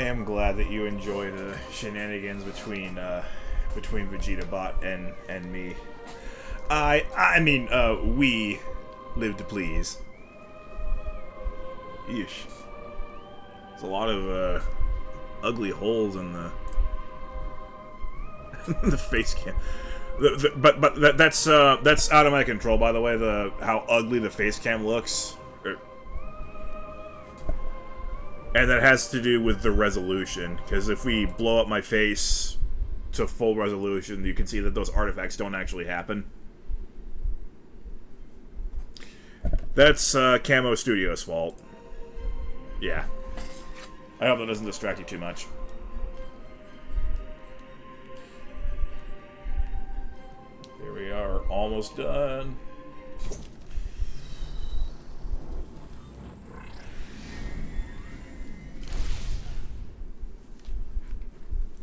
am glad that you enjoy the shenanigans between Vegeta Bot and me. We live to please. Yeesh. There's a lot of ugly holes in the the face cam. But that's out of my control, by the way. How ugly the face cam looks, and that has to do with the resolution. Because if we blow up my face to full resolution, you can see that those artifacts don't actually happen. That's Camo Studios' fault. Yeah. I hope that doesn't distract you too much. There we are, almost done.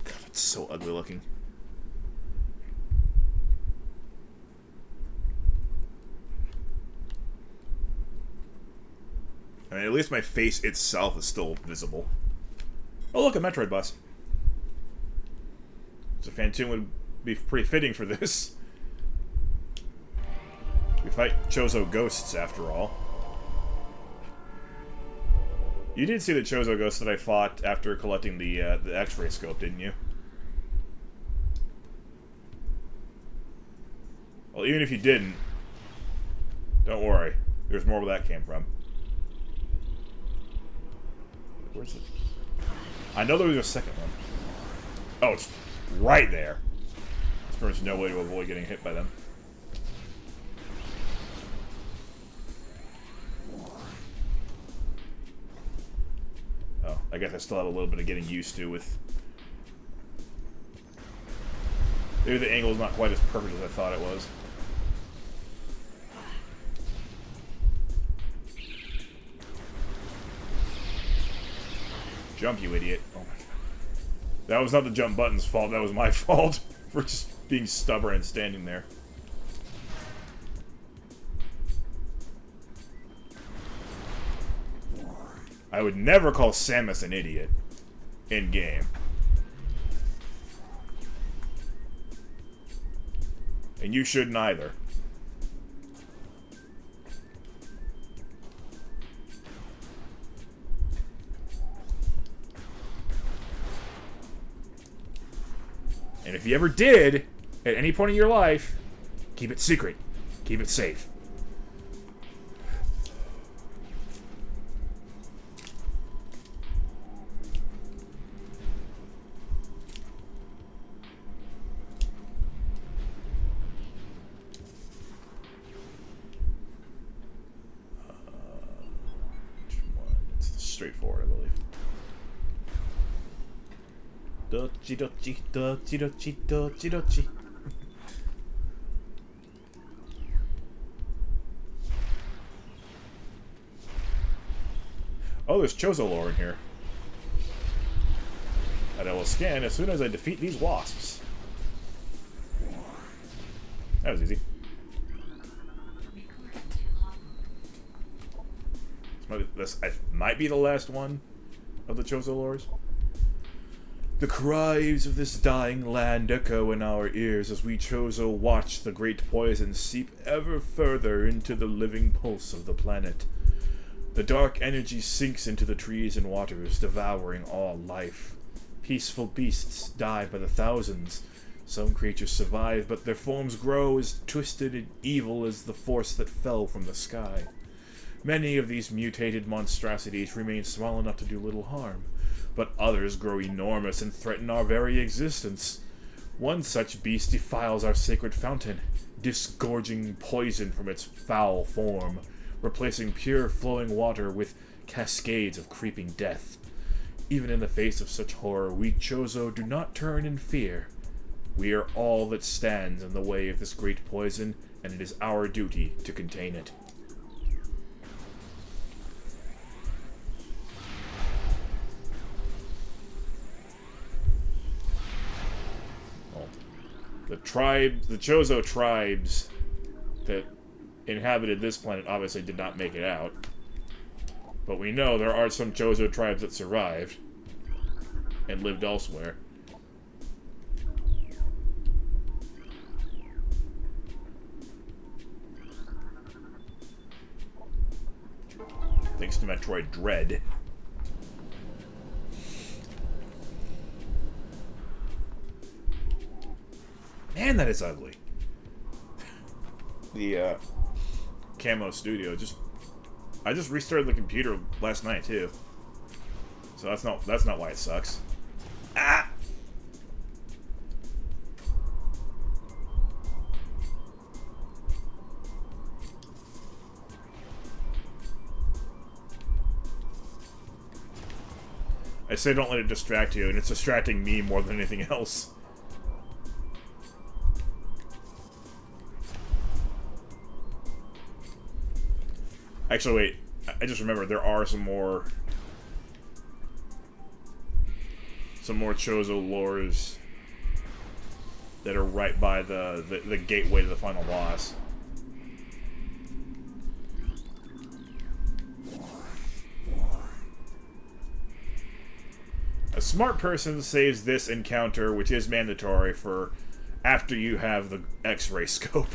God, it's so ugly looking. I mean, at least my face itself is still visible. Oh, look, a Metroid bus. So Phantoon would be pretty fitting for this. We fight Chozo ghosts, after all. You did see the Chozo ghost that I fought after collecting the X-ray scope, didn't you? Well, even if you didn't, don't worry. There's more where that came from. Where's it? I know there was a second one. Oh, it's right there. There's no way to avoid getting hit by them. Oh, I guess I still have a little bit of getting used to with... Maybe the angle is not quite as perfect as I thought it was. Jump, you idiot. Oh my god. That was not the jump button's fault, that was my fault for just being stubborn and standing there. I would never call Samus an idiot in-game. And you shouldn't either. And if you ever did, at any point in your life, keep it secret. Keep it safe. Which one? It's straightforward, I believe. Dochi dochi dochi dochi dochi dochi. Oh, there's Chozo lore in here. And I will scan as soon as I defeat these wasps. That was easy. This might be the last one of the Chozo lores. The cries of this dying land echo in our ears as we Chozo watch the great poison seep ever further into the living pulse of the planet. The dark energy sinks into the trees and waters, devouring all life. Peaceful beasts die by the thousands. Some creatures survive, but their forms grow as twisted and evil as the force that fell from the sky. Many of these mutated monstrosities remain small enough to do little harm, but others grow enormous and threaten our very existence. One such beast defiles our sacred fountain, disgorging poison from its foul form, replacing pure flowing water with cascades of creeping death. Even in the face of such horror, we Chozo do not turn in fear. We are all that stands in the way of this great poison, and it is our duty to contain it. The Chozo tribes that inhabited this planet obviously did not make it out. But we know there are some Chozo tribes that survived. and lived elsewhere. Thanks to Metroid Dread. Man, that is ugly. The Camo Studio I just restarted the computer last night too. So that's not why it sucks. Ah. I say don't let it distract you, and it's distracting me more than anything else. Actually, wait. I just remembered there are some more Chozo lures that are right by the gateway to the final boss. A smart person saves this encounter, which is mandatory, for after you have the X-ray scope.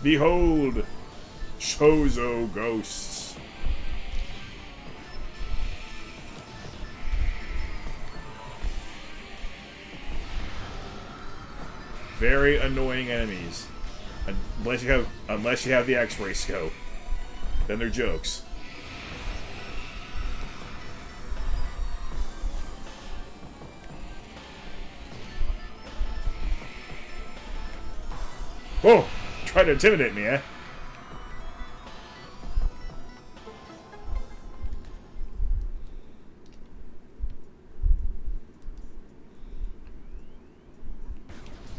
Behold, Chozo ghosts. Very annoying enemies. Unless you have the X-ray scope. Then they're jokes. Whoa! Try to intimidate me, eh?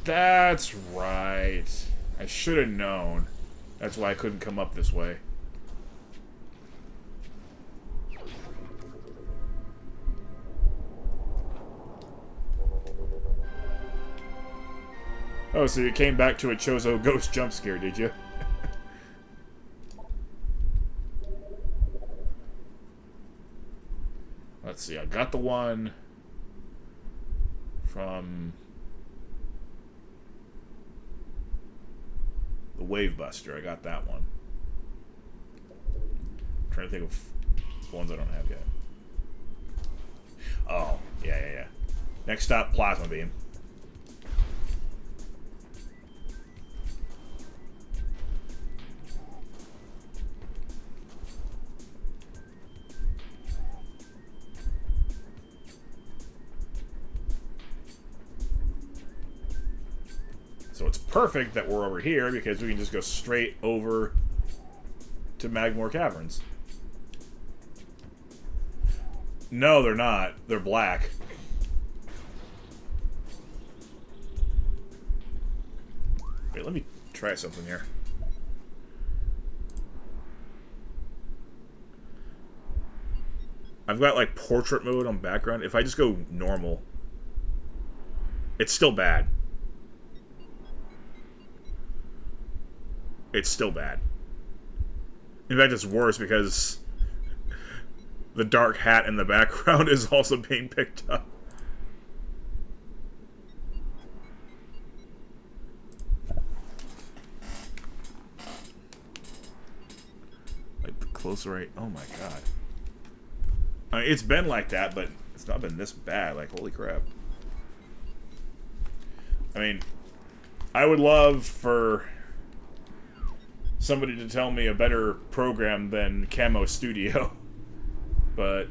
That's right. I should have known. That's why I couldn't come up this way. Oh, so you came back to a Chozo ghost jump scare, did you? Let's see, I got the one from the Wave Buster. I got that one. I'm trying to think of ones I don't have yet. Oh, yeah. Next stop, Plasma Beam. So it's perfect that we're over here because we can just go straight over to Magmore Caverns. No, they're not. They're black. Wait, let me try something here. I've got like portrait mode on background. If I just go normal, it's still bad. It's still bad. In fact, it's worse because the dark hat in the background is also being picked up. Like, closer right... Oh my god. I mean, it's been like that, but it's not been this bad. Like, holy crap. I mean, I would love for somebody to tell me a better program than Camo Studio. But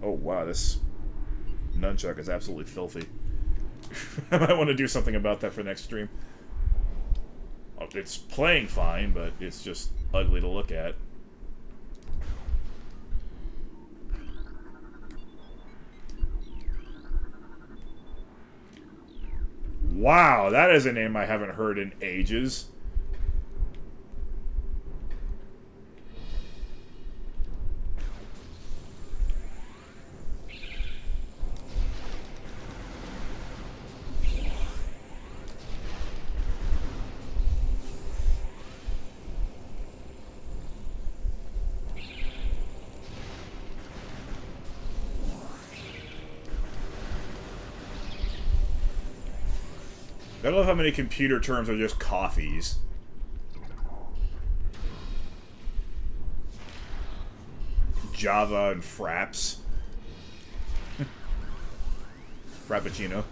oh wow, this nunchuck is absolutely filthy. I might want to do something about that for next stream. Oh, it's playing fine, but it's just ugly to look at. Wow, that is a name I haven't heard in ages. I love how many computer terms are just coffees. Java and fraps. Frappuccino.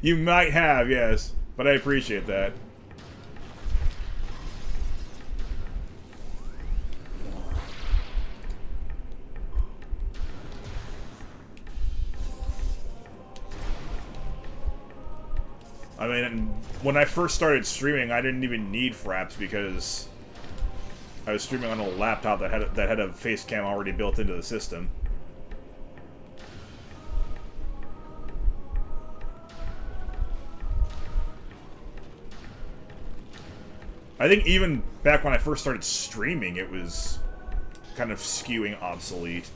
You might have, yes, but I appreciate that. I mean, when I first started streaming, I didn't even need fraps because I was streaming on a laptop that had a face cam already built into the system. I think even back when I first started streaming, it was kind of skewing obsolete.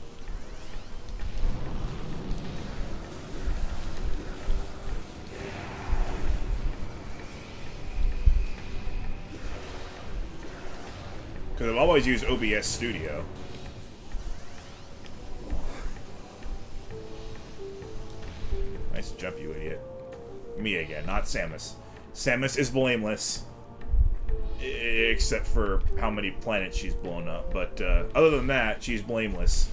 Because I've always used OBS Studio. Nice jump, you idiot. Me again, not Samus. Samus is blameless. Except for how many planets she's blown up. But other than that, she's blameless.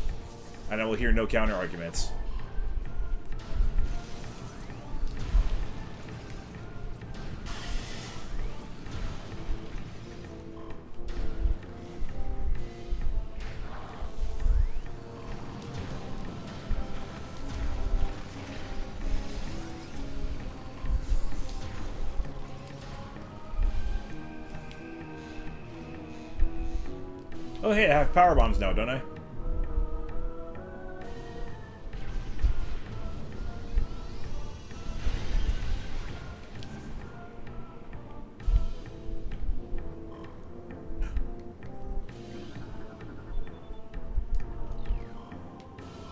And I will hear no counter-arguments. Oh, hey, I have power bombs now, don't I?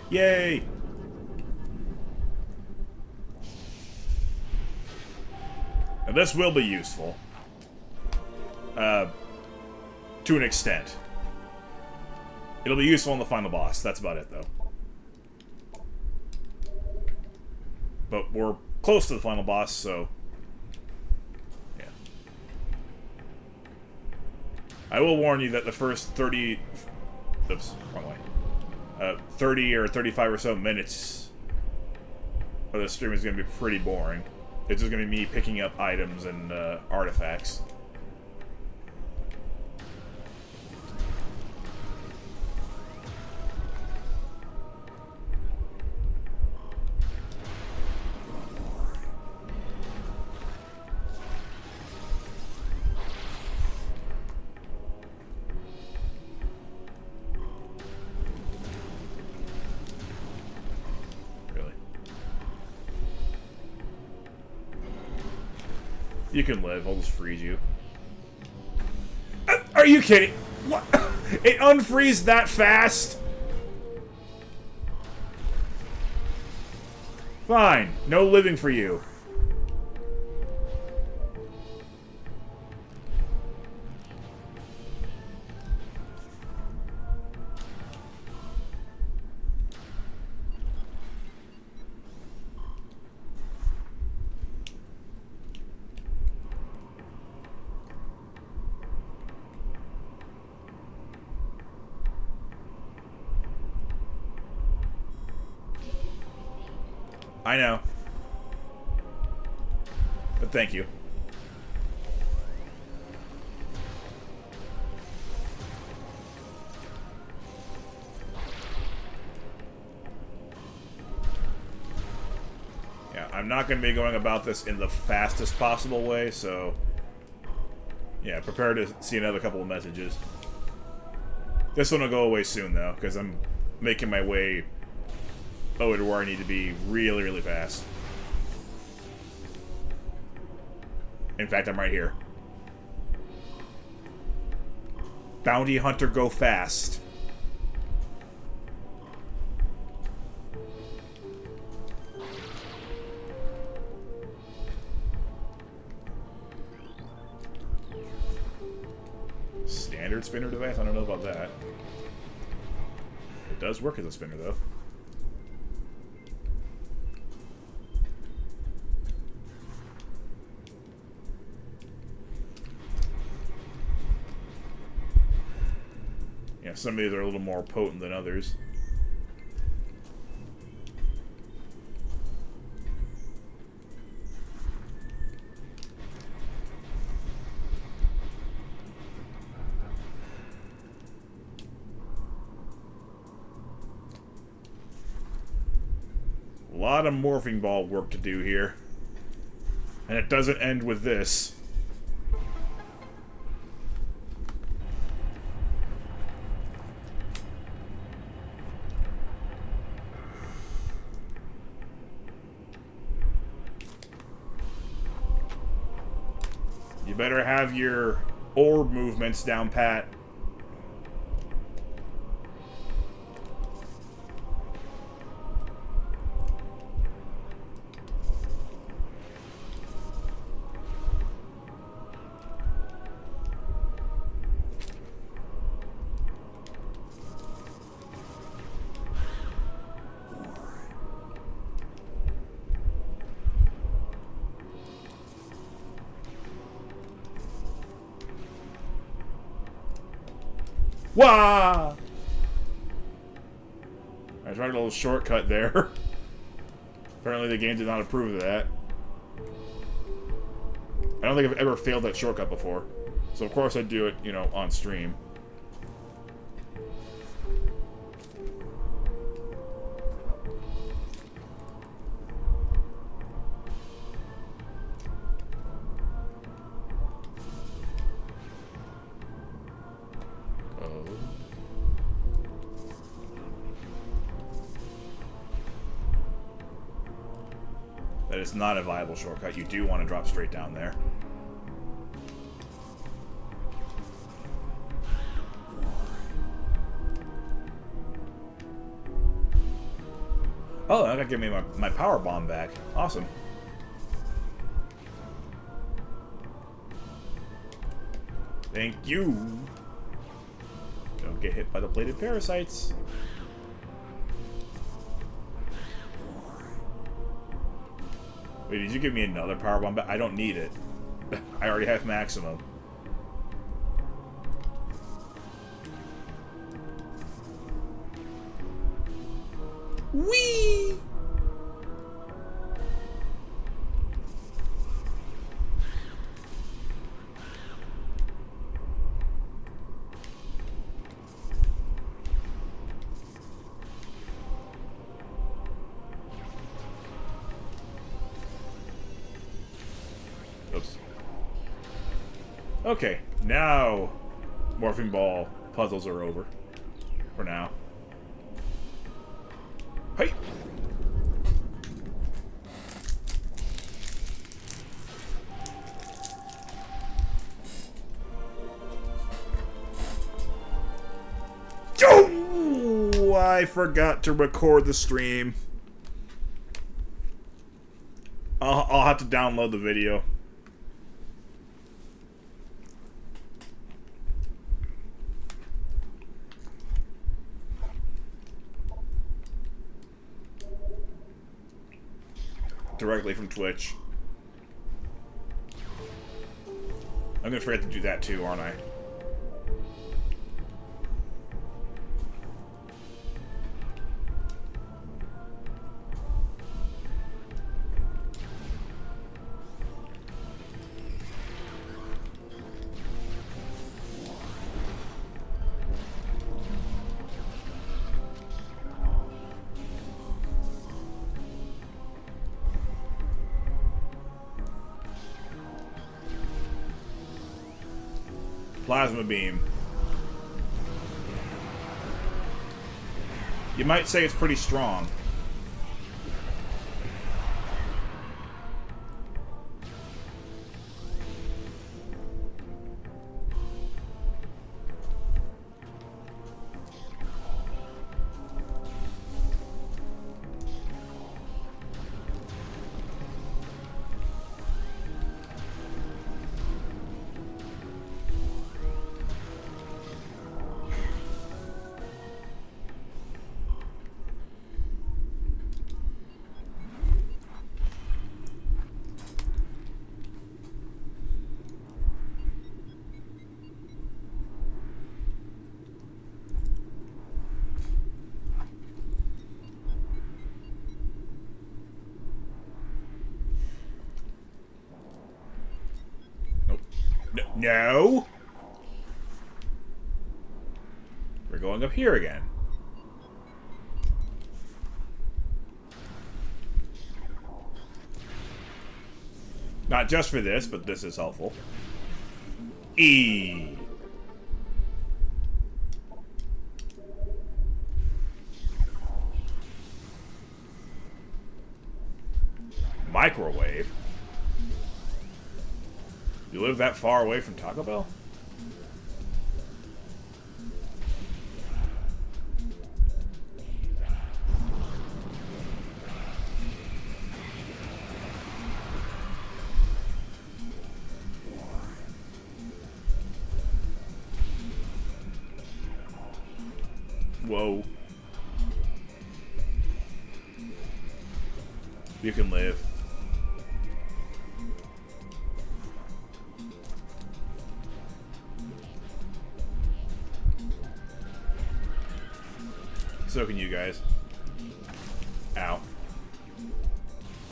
Yay! Now this will be useful. To an extent. It'll be useful in the final boss. That's about it, though. But we're close to the final boss, so... yeah. I will warn you that the first 30... oops, wrong way. 30 or 35 or so minutes of the stream is going to be pretty boring. It's just going to be me picking up items and artifacts. You can live, I'll just freeze you. Are you kidding? What? It unfreezed that fast? Fine, no living for you. I know. But thank you. Yeah, I'm not going to be going about this in the fastest possible way, so... yeah, prepare to see another couple of messages. This one will go away soon, though, because I'm making my way over to where I need to be really, really fast. In fact, I'm right here. Bounty Hunter, go fast. Standard spinner device? I don't know about that. It does work as a spinner, though. Yeah, some of these are a little more potent than others. A lot of morphing ball work to do here. And it doesn't end with this. You better have your orb movements down pat. Wah! I tried a little shortcut there. Apparently the game did not approve of that. I don't think I've ever failed that shortcut before. So of course I'd do it, you know, on stream. That is not a viable shortcut. You do want to drop straight down there. Oh, that got to give me my power bomb back. Awesome. Thank you. Don't get hit by the plated parasites. Wait, did you give me another power bomb back? I don't need it. I already have maximum. Whee! Oops. Okay, now morphing ball puzzles are over. For now. Hey! Oh! I forgot to record the stream. I'll have to download the video. Directly from Twitch. I'm gonna forget to do that too, aren't I? Plasma beam. You might say it's pretty strong. No! We're going up here again. Not just for this, but this is helpful. E. Microwave? You live that far away from Taco Bell? Whoa. You can live. So can you guys. Ow.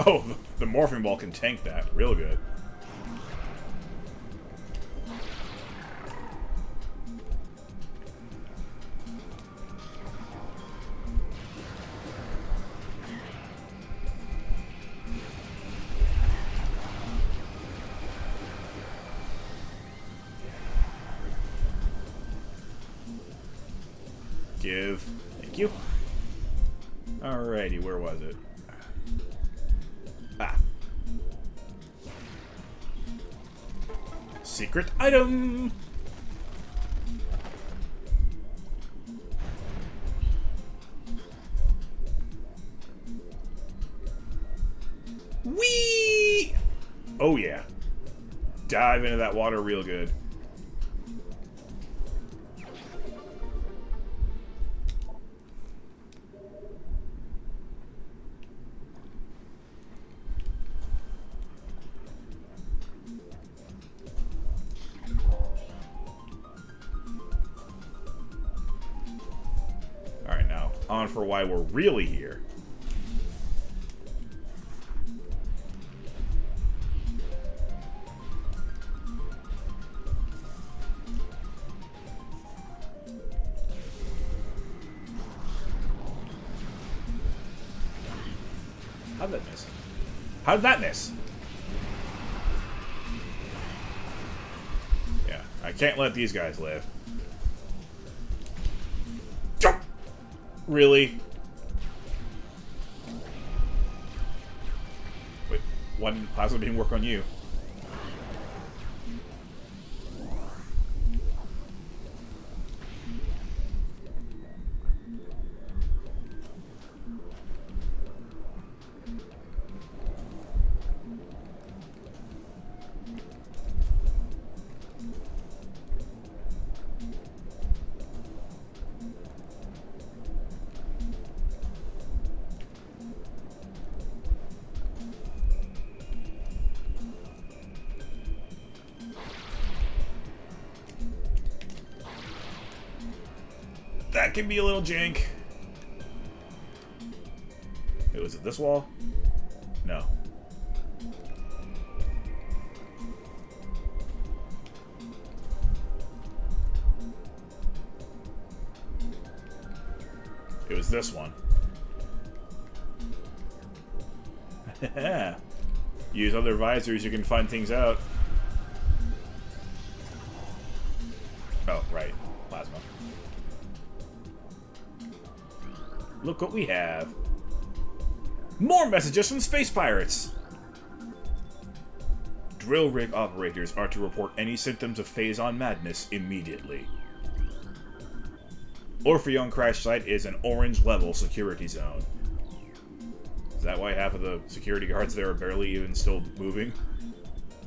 Oh, the morphing ball can tank that. Real good. Give. Thank you. Alrighty, where was it? Ah. Secret item! Whee! Oh yeah. Dive into that water real good. Alright, now, on for why we're really here. How did that miss? How did that miss? Yeah, I can't let these guys live. Jump! Really? Wait, one plasma didn't work on you. That can be a little jank. Wait, was it this wall? No. It was this one. Use other visors, you can find things out. Oh, right. Plasma. Look what we have. More messages from space pirates! Drill rig operators are to report any symptoms of phase-on madness immediately. Orpheon crash site is an orange-level security zone. Is that why half of the security guards there are barely even still moving?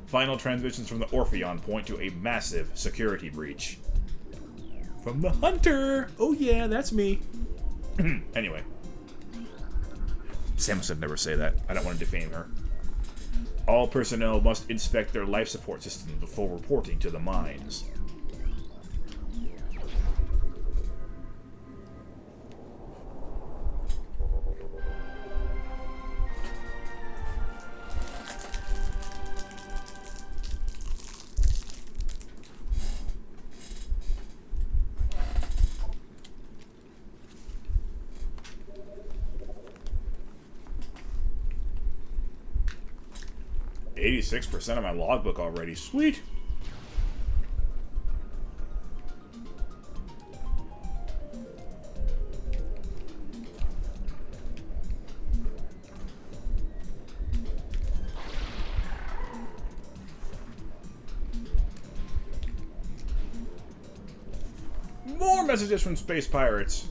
Final transmissions from the Orpheon point to a massive security breach. From the Hunter! Oh yeah, that's me. Anyway. Samus would never say that. I don't want to defame her. All personnel must inspect their life support system before reporting to the mines. 86% of my logbook already. Sweet! More messages from space pirates.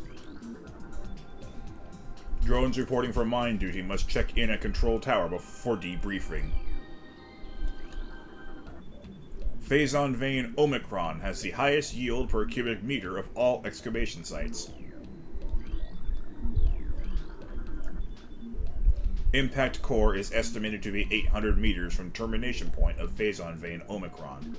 Drones reporting for mine duty must check in at control tower before debriefing. Phazon vein Omicron has the highest yield per cubic meter of all excavation sites. Impact core is estimated to be 800 meters from termination point of Phazon vein Omicron.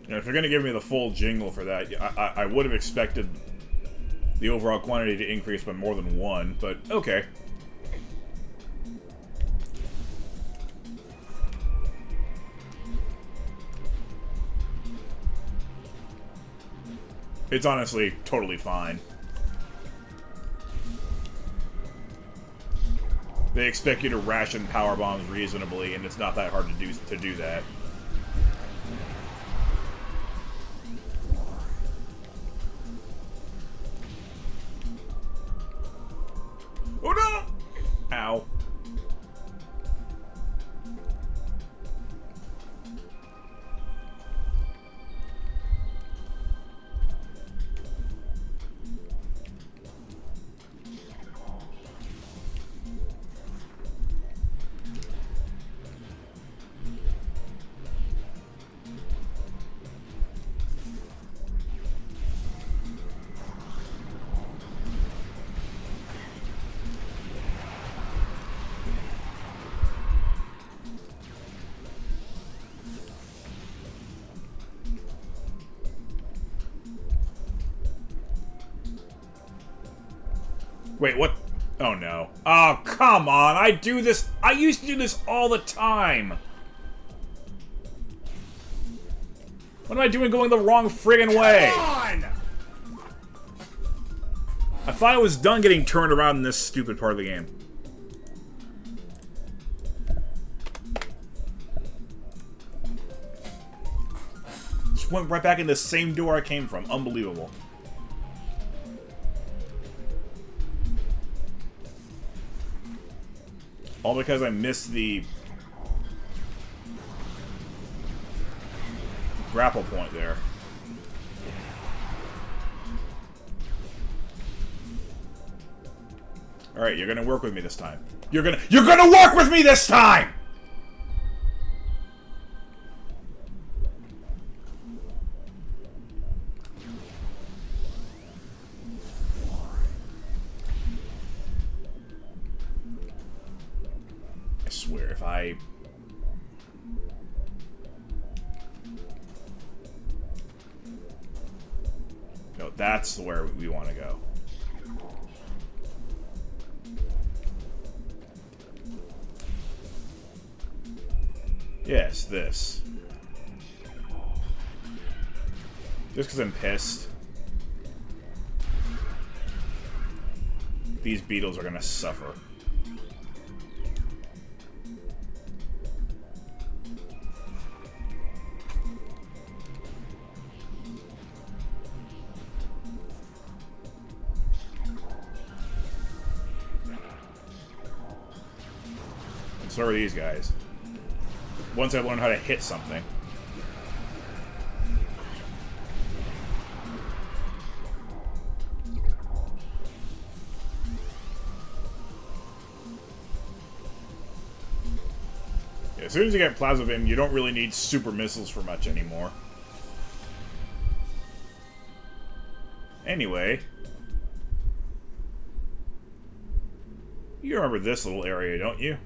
You know, if you're going to give me the full jingle for that, I would have expected the overall quantity to increase by more than one, but okay. It's honestly totally fine. They expect you to ration power bombs reasonably, and it's not that hard to do that. Oh no! Ow. Wait, what? Oh no. Oh, come on! I do this. I used to do this all the time! What am I doing going the wrong friggin' way? Come on! I thought I was done getting turned around in this stupid part of the game. Just went right back in the same door I came from. Unbelievable. All because I missed the grapple point there. Alright, you're gonna work with me this time. You're gonna work with me this time! I swear, if I... No, that's where we want to go. Yes, this. Just because I'm pissed. These beetles are gonna suffer. And so are these guys. Once I learn how to hit something. Yeah, as soon as you get Plasma Beam, you don't really need super missiles for much anymore. Anyway. You remember this little area, don't you?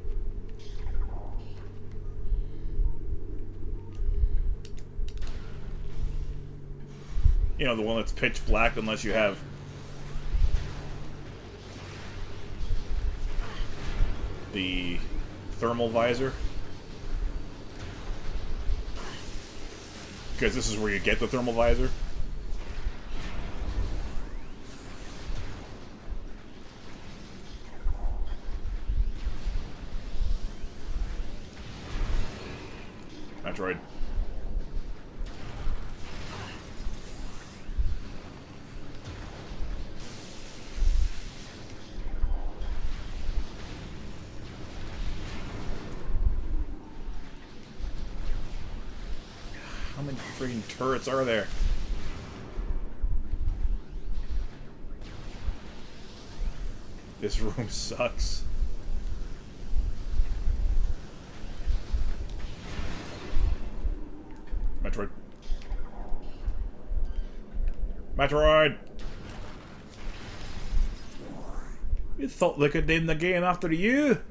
You know, the one that's pitch black unless you have the thermal visor. Because this is where you get the thermal visor. Metroid. How many freaking turrets are there? This room sucks. Metroid. Metroid! You thought they could name the game after you?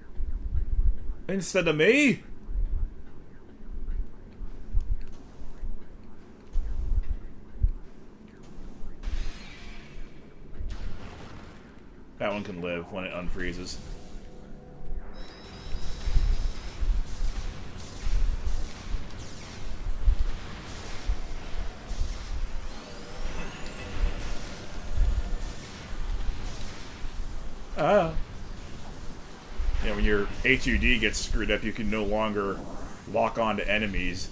Instead of me? That one can live when it unfreezes. You know, when your HUD gets screwed up, you can no longer lock onto enemies.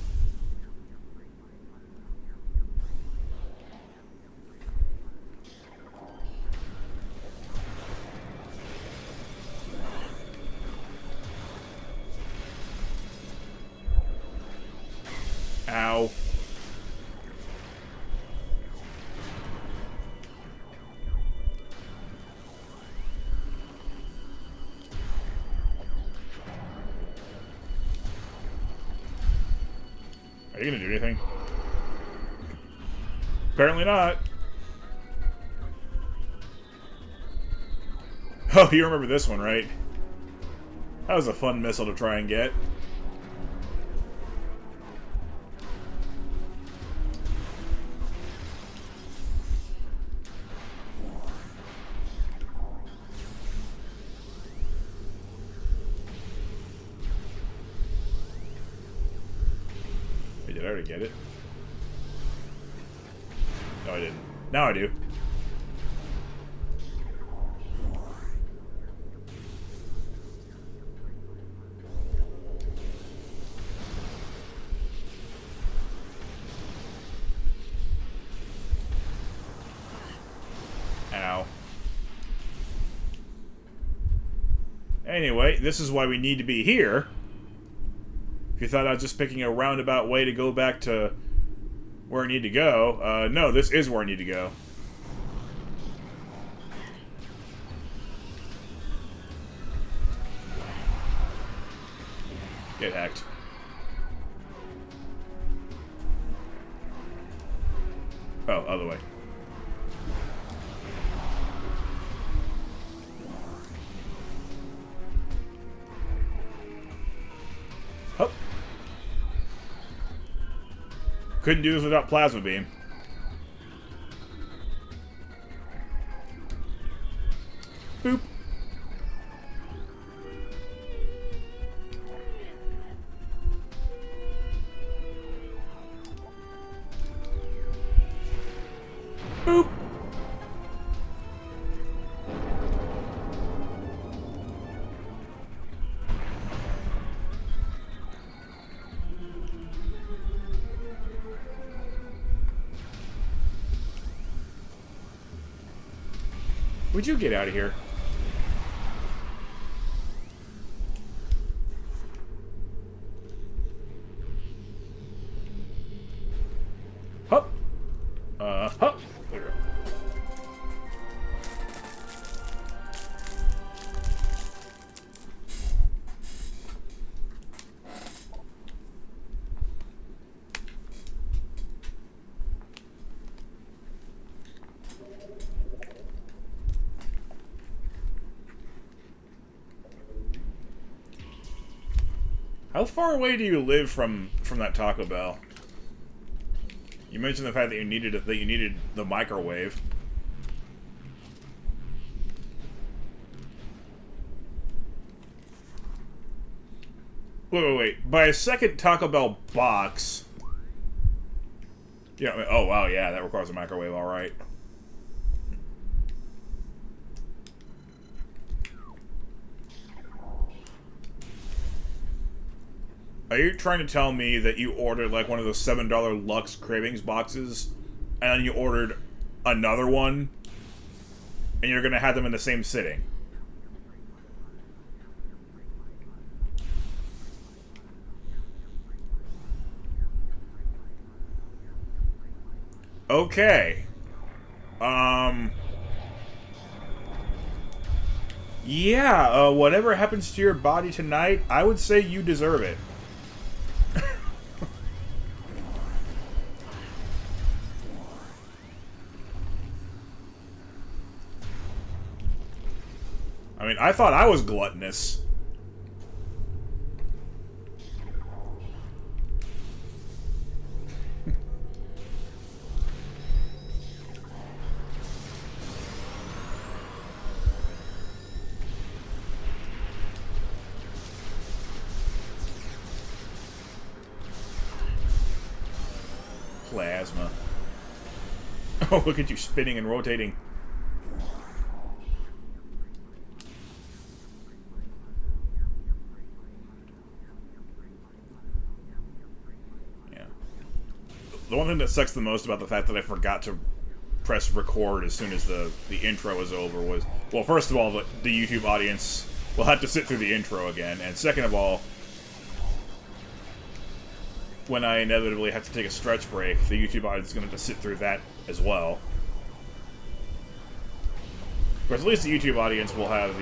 Ow. Are you gonna do anything? Apparently not. Oh, you remember this one, right? That was a fun missile to try and get. Did I already get it? No, I didn't. Now I do. Ow. Anyway, this is why we need to be here. If you thought I was just picking a roundabout way to go back to where I need to go, no, this is where I need to go. Get hacked. Oh, other way. Oh. Couldn't do this without plasma beam. Boop. Boop. Would you get out of here? Hup. Hup. There we go. How far away do you live from that Taco Bell? You mentioned the fact that you needed the microwave. Wait. By a second Taco Bell box... Yeah, oh, wow, yeah, that requires a microwave, alright. Are you trying to tell me that you ordered, like, one of those $7 Lux Cravings boxes, and then you ordered another one, and you're gonna have them in the same sitting? Okay. Yeah, whatever happens to your body tonight, I would say you deserve it. I mean, I thought I was gluttonous. Plasma. Oh, look at you spinning and rotating. Yeah. The one thing that sucks the most about the fact that I forgot to press record as soon as the intro was over was, well, first of all, the YouTube audience will have to sit through the intro again, and second of all, when I inevitably have to take a stretch break, the YouTube audience is going to have to sit through that as well. But at least the YouTube audience will have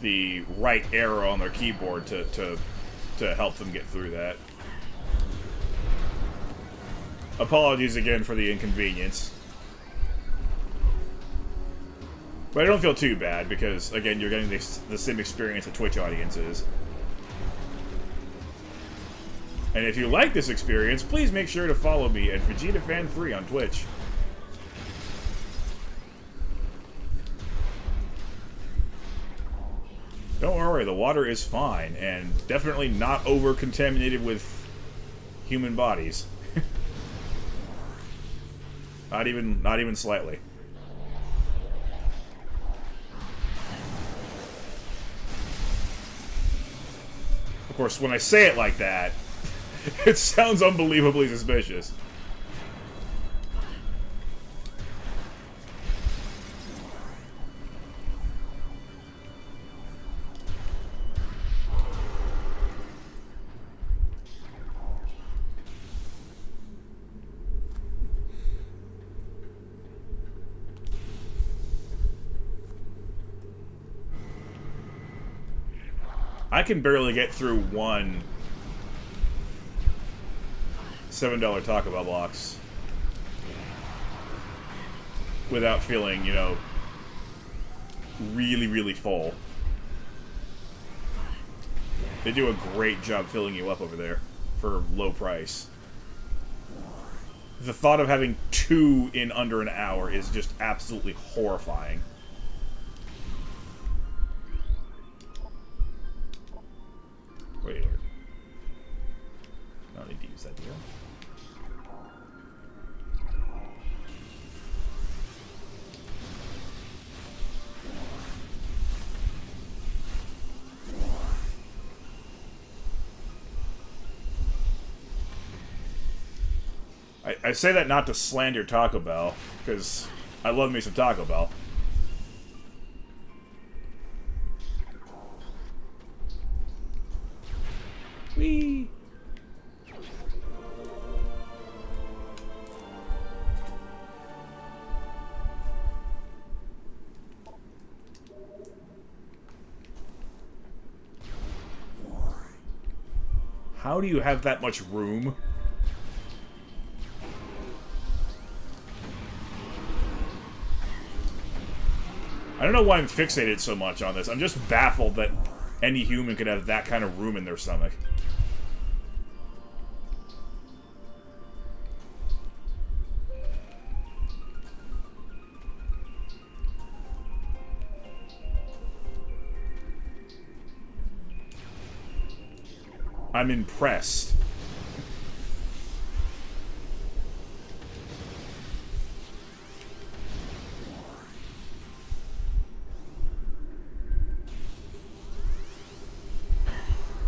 the right arrow on their keyboard to help them get through that. Apologies again for the inconvenience. But I don't feel too bad, because, again, you're getting the same experience a Twitch audience is. And if you like this experience, please make sure to follow me at VegetaFan3 on Twitch. Don't worry, the water is fine, and definitely not over-contaminated with human bodies. Not even slightly. Of course, when I say it like that, it sounds unbelievably suspicious. I can barely get through one $7 Taco Bell box without feeling, you know, really, really full. They do a great job filling you up over there for low price. The thought of having 2 in under an hour is just absolutely horrifying. Wait. I don't need to use that deal. I say that not to slander Taco Bell, because I love me some Taco Bell. Whee! How do you have that much room? I don't know why I'm fixated so much on this. I'm just baffled that any human could have that kind of room in their stomach. I'm impressed.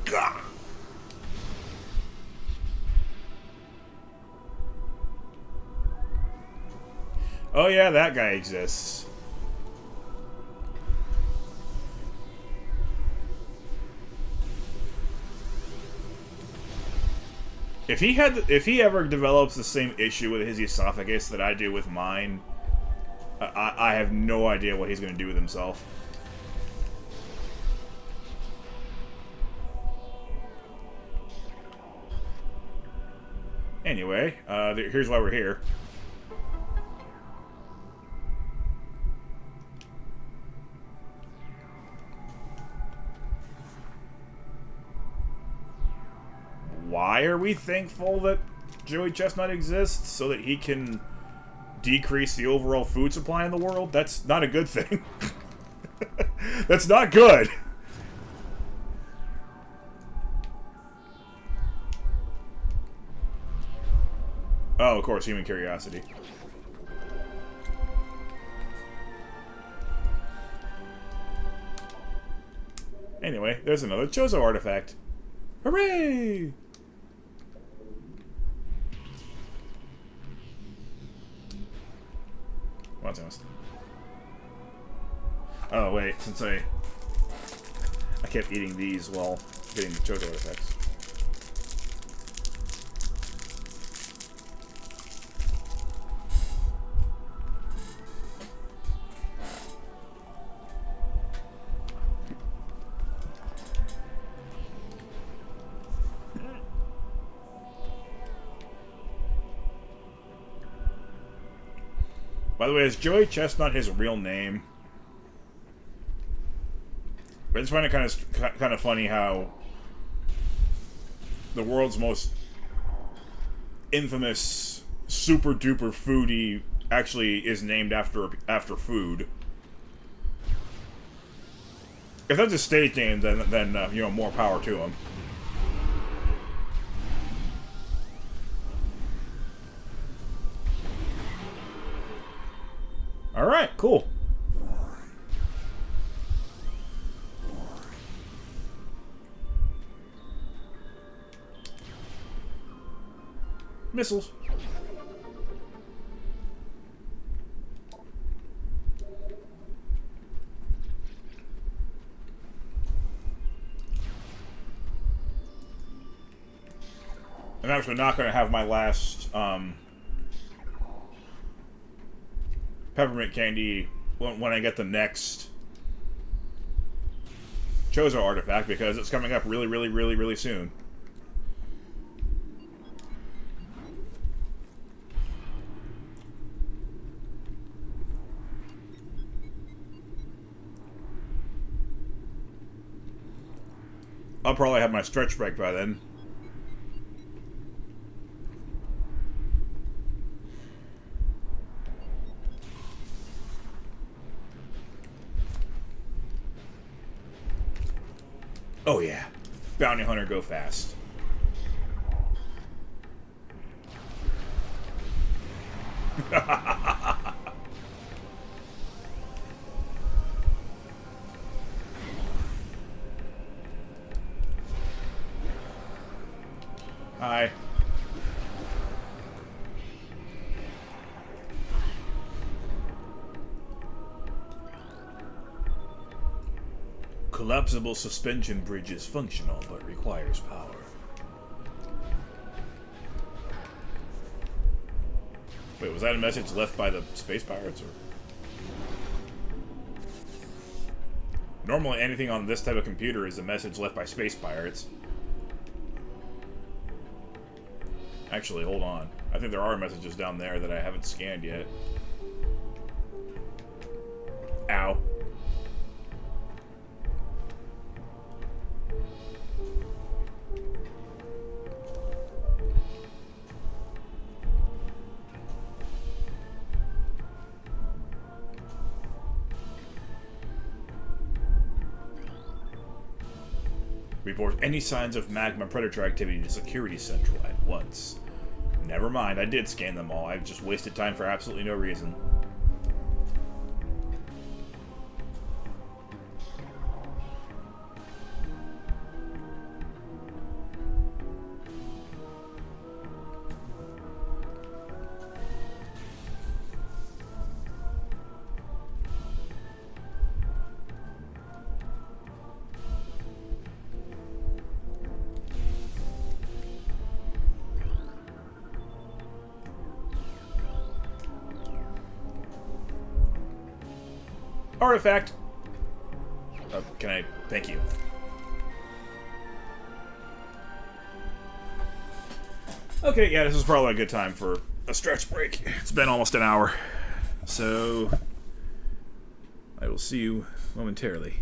Gah! Oh yeah, that guy exists. If he ever develops the same issue with his esophagus that I do with mine, I have no idea what he's going to do with himself. Anyway, here's why we're here. Why are we thankful that Joey Chestnut exists? So that he can decrease the overall food supply in the world? That's not a good thing. That's not good. Oh, of course, human curiosity. Anyway, there's another Chozo artifact. Hooray! What's else? Oh wait, since I kept eating these while getting the Chozo artifacts. By the way, is Joey Chestnut his real name? I just find it kind of funny how the world's most infamous super duper foodie actually is named after food. If that's a stage name, then you know, more power to him. All right, cool. Missiles. I'm actually not going to have my last peppermint candy when I get the next Chozo artifact, because it's coming up really soon. I'll probably have my stretch break by then. Oh yeah. Bounty Hunter, go fast. Hi. Collapsible suspension bridge is functional, but requires power. Wait, was that a message left by the space pirates, or? Normally anything on this type of computer is a message left by space pirates. Actually, hold on. I think there are messages down there that I haven't scanned yet. Ow. Report any signs of magma predator activity to Security Central at once. Never mind, I did scan them all. I've just wasted time for absolutely no reason. Artifact! Oh, can I? Thank you. Okay, yeah, this is probably a good time for a stretch break. It's been almost an hour. So, I will see you momentarily.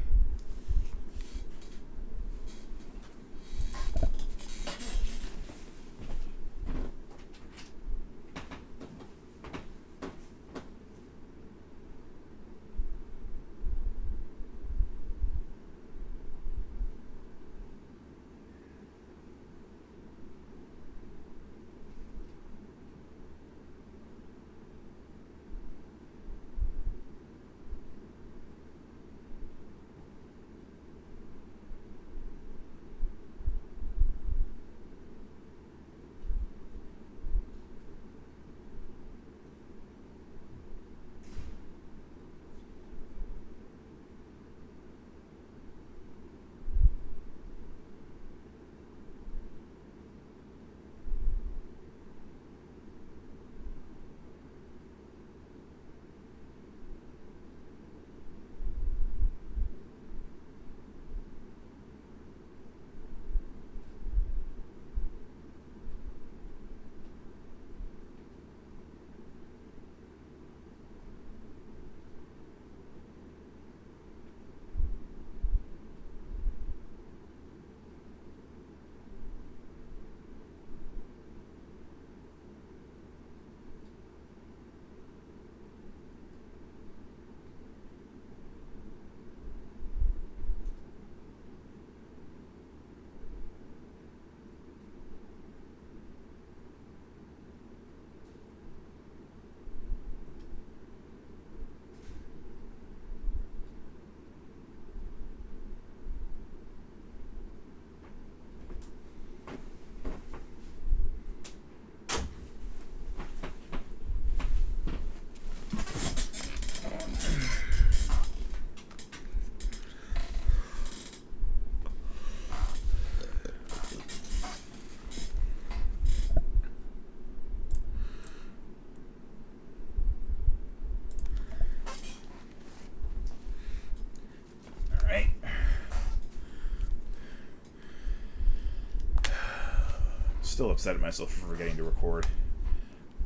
Still upset at myself for forgetting to record.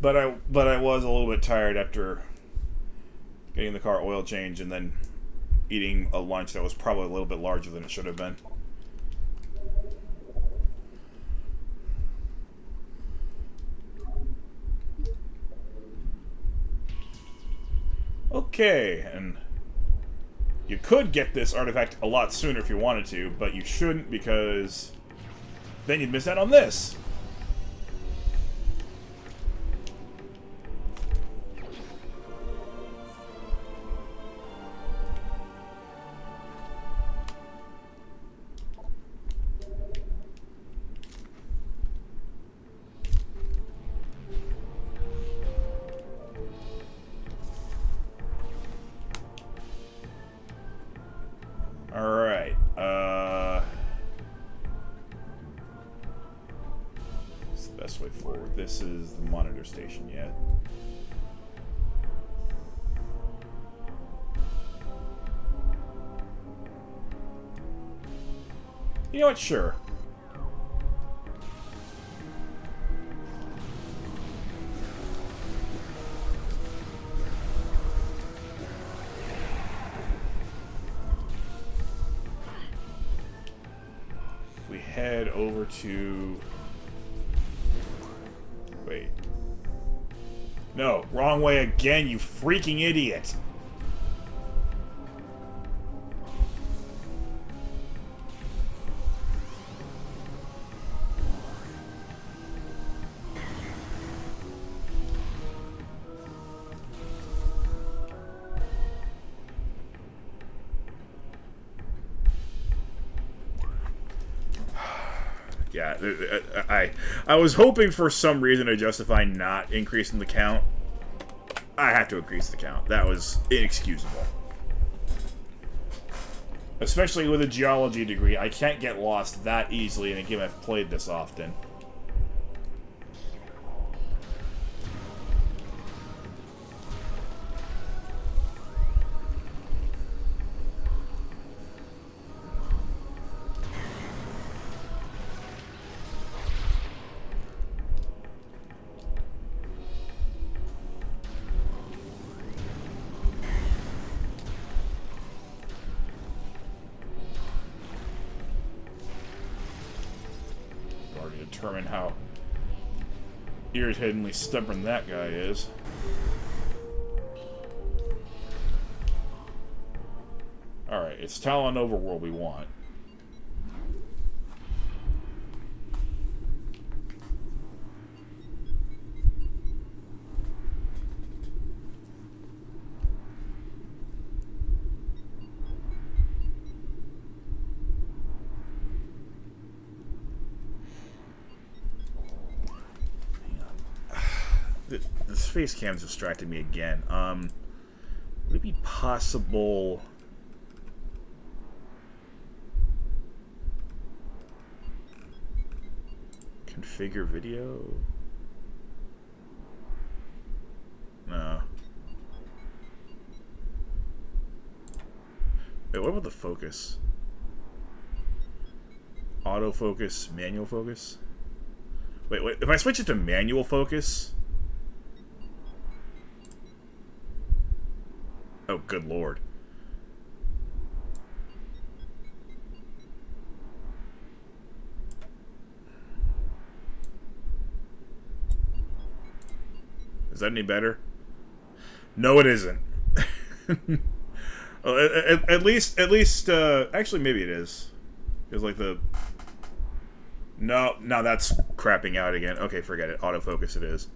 But I was a little bit tired after getting the car oil changed and then eating a lunch that was probably a little bit larger than it should have been. Okay, and you could get this artifact a lot sooner if you wanted to, but you shouldn't because then you'd miss out on this. Alright, what's the best way forward? This is the monitor station, yeah. You know what? Sure. We head over to... Wait. No, wrong way again, you freaking idiot! Yeah, I was hoping for some reason to justify not increasing the count. I had to increase the count. That was inexcusable. Especially with a geology degree, I can't get lost that easily in a game I've played this often. Determine how irritatingly stubborn that guy is. Alright, it's Talon Overworld we want. This face cam's distracted me again. Would it be possible... Configure video? No. Wait, what about the focus? Autofocus, manual focus? Wait, if I switch it to manual focus... Oh, good lord. Is that any better? No, it isn't. at least, actually, maybe it is. It's like the... No, that's crapping out again. Okay, forget it. Autofocus it is.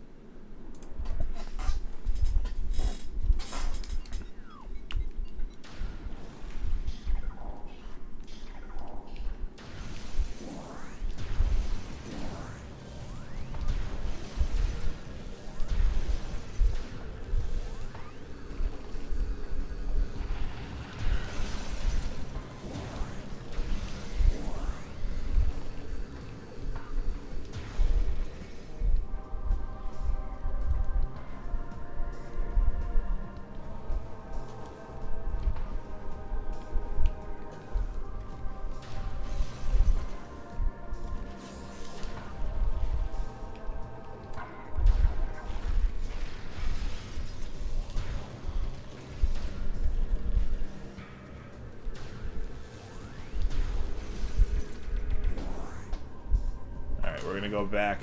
We're gonna go back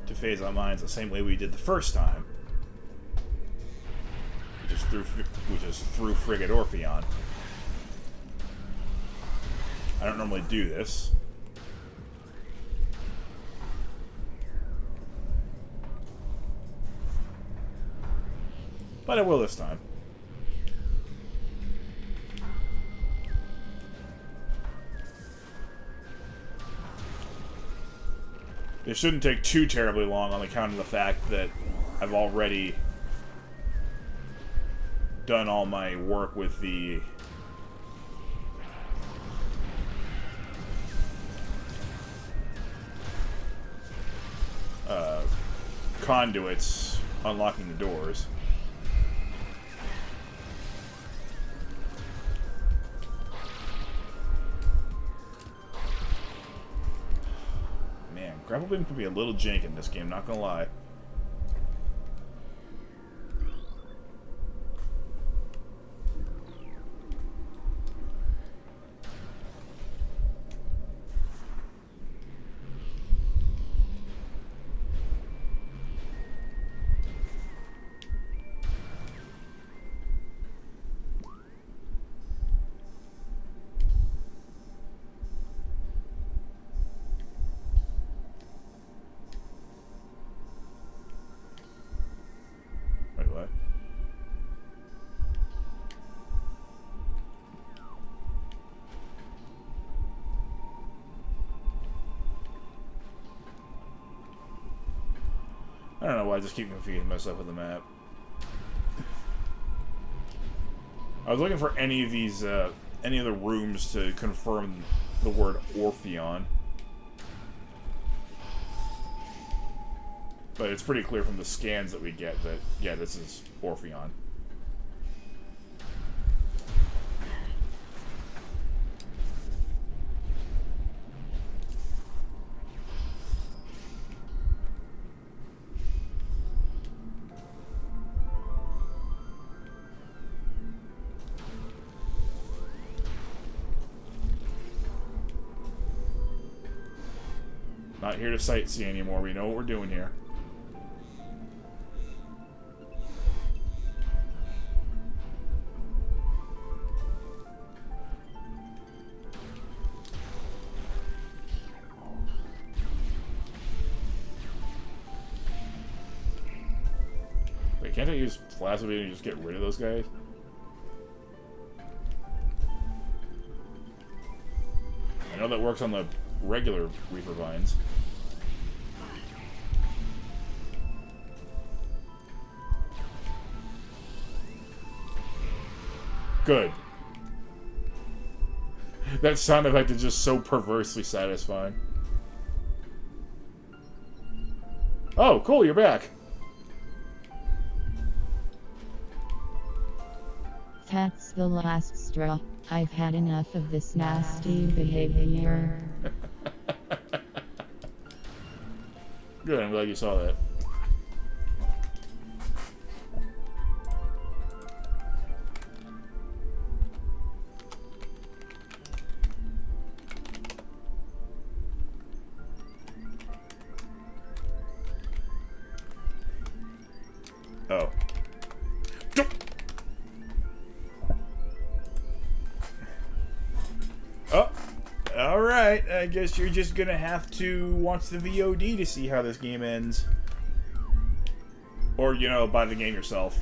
to phase our minds the same way we did the first time. We just threw Frigate Orpheon. I don't normally do this. But I will this time. It shouldn't take too terribly long on account of the fact that I've already done all my work with the conduits unlocking the doors. Grapple beam can be a little jank in this game, not gonna lie. don't know why I just keep confusing myself with the map. I was looking for any of these, any of the rooms to confirm the word Orpheon. But it's pretty clear from the scans that we get that, yeah, this is Orpheon. Not here to sightsee anymore. We know what we're doing here. Wait, can't I use Plasma Beam and just get rid of those guys? I know that works on the regular Reaper Vines. Good. That sound effect is just so perversely satisfying. Oh, cool, you're back. That's the last straw. I've had enough of this nasty behavior. Good, I'm glad you saw that. Oh. Oh, alright. I guess you're just gonna have to watch the VOD to see how this game ends. Or, you know, buy the game yourself.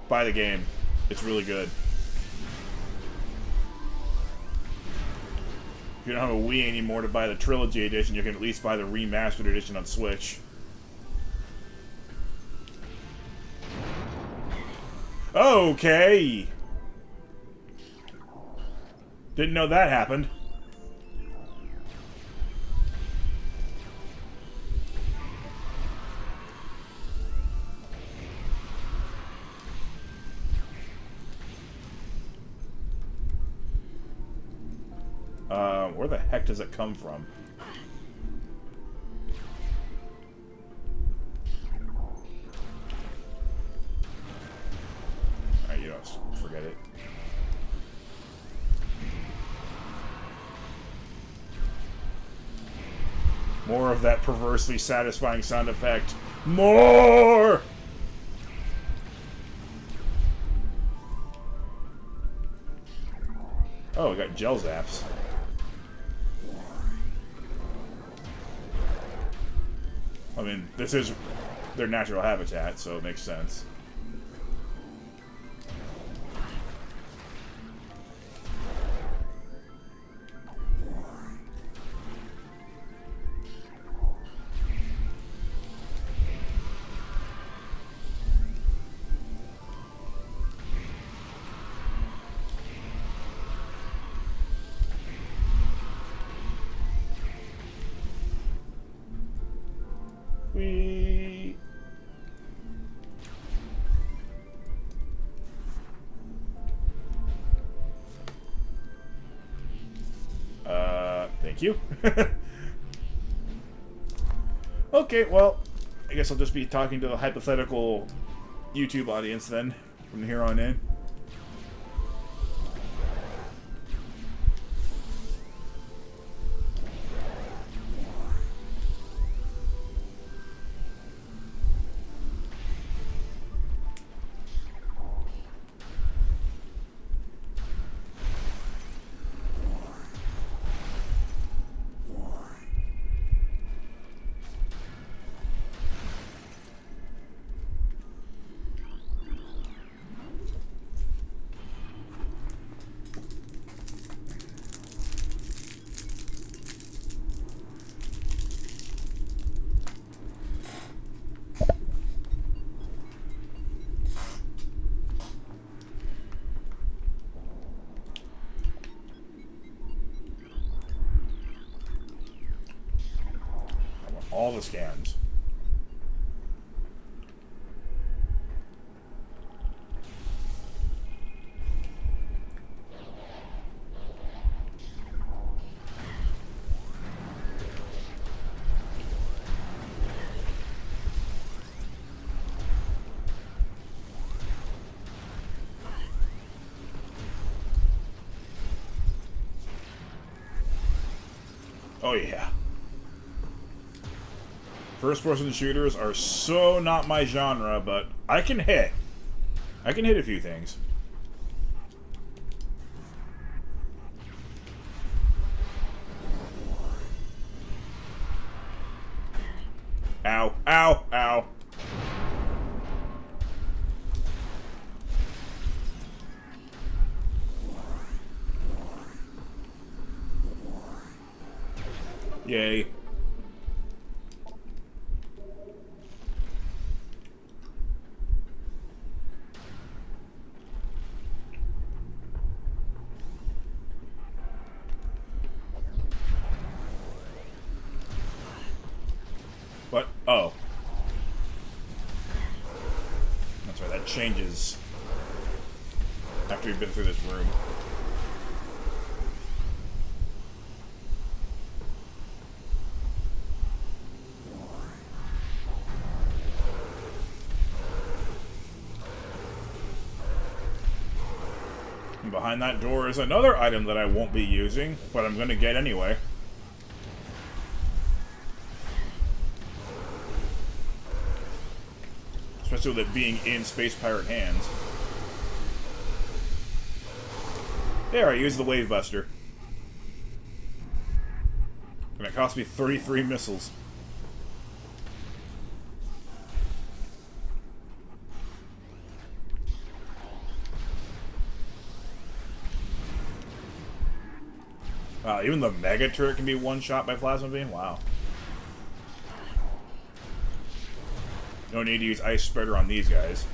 Buy the game. It's really good. If you don't have a Wii anymore to buy the Trilogy Edition, you can at least buy the Remastered Edition on Switch. Okay! Didn't know that happened. Where the heck does it come from? Alright, you don't forget it. More of that perversely satisfying sound effect. More! Oh, we got gel zaps. I mean, this is their natural habitat, so it makes sense. Thank you. Okay, well, I guess I'll just be talking to the hypothetical YouTube audience then, from here on in. all the scans. Oh yeah. First-person shooters are so not my genre, but I can hit. I can hit a few things. Ow, ow, ow. Yay. What? Oh. That's right, that changes after you've been through this room. And behind that door is another item that I won't be using, but I'm gonna get anyway. Especially with it being in Space Pirate hands. There, I used the Wave Buster. And it cost me 33 missiles. Wow, even the Mega Turret can be one-shot by Plasma Beam? Wow. No need to use Ice Spreader on these guys.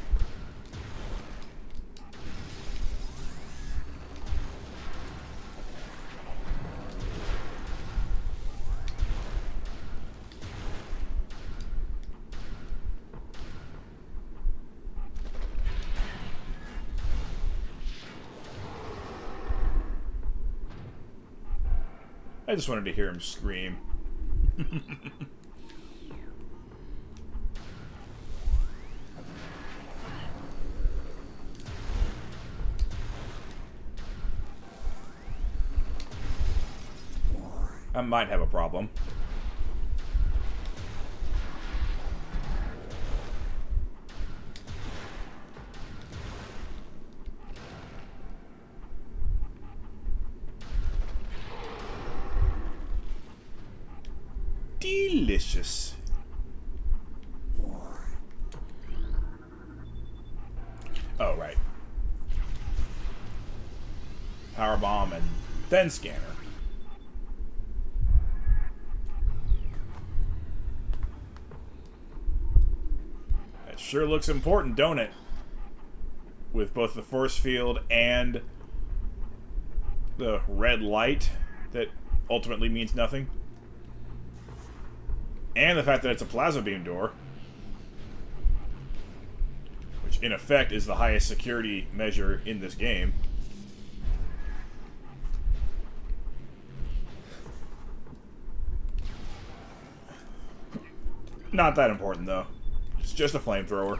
I just wanted to hear him scream. I might have a problem. Delicious. Oh, right. Power bomb and then scanner. That sure looks important, don't it? With both the force field and the red light that ultimately means nothing. And the fact that it's a plasma beam door. Which, in effect, is the highest security measure in this game. Not that important, though. It's just a flamethrower.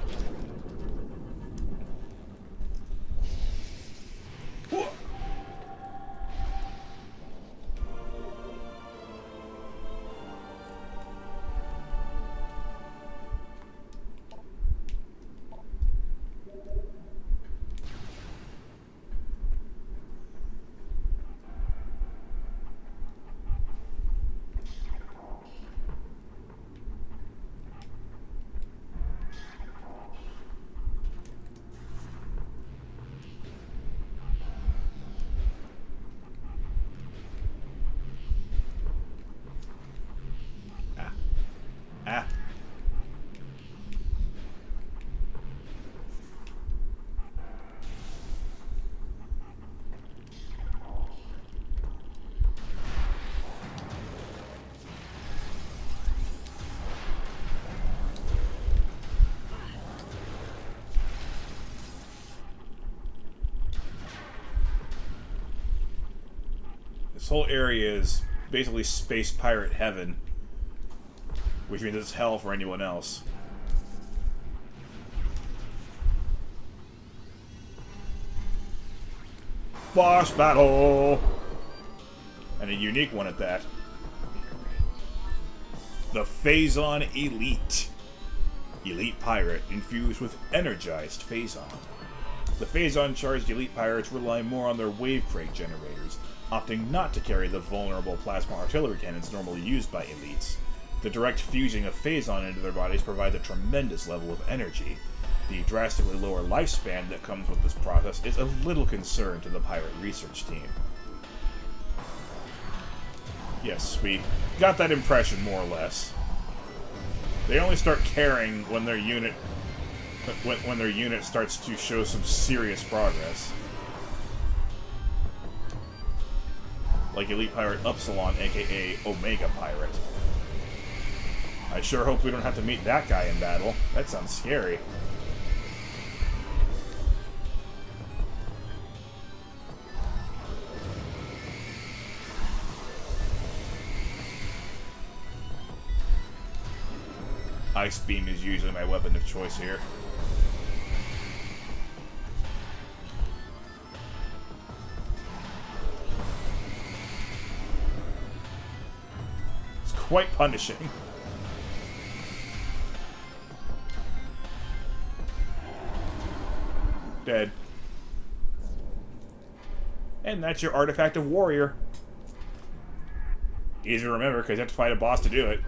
This whole area is basically space pirate heaven, which means it's hell for anyone else. Boss battle! And a unique one at that. The Phazon Elite. Elite Pirate infused with energized Phazon. The Phazon-charged Elite Pirates rely more on their wave crate generators, opting not to carry the vulnerable plasma artillery cannons normally used by Elites. The direct fusing of Phazon into their bodies provides a tremendous level of energy. The drastically lower lifespan that comes with this process is of little concern to the pirate research team. Yes, we got that impression, more or less. They only start caring when their unit starts to show some serious progress. Like Elite Pirate Upsilon, aka Omega Pirate. I sure hope we don't have to meet that guy in battle. That sounds scary. Ice Beam is usually my weapon of choice here. It's quite punishing. Dead. And that's your Artifact of Warrior. Easy to remember because you have to fight a boss to do it.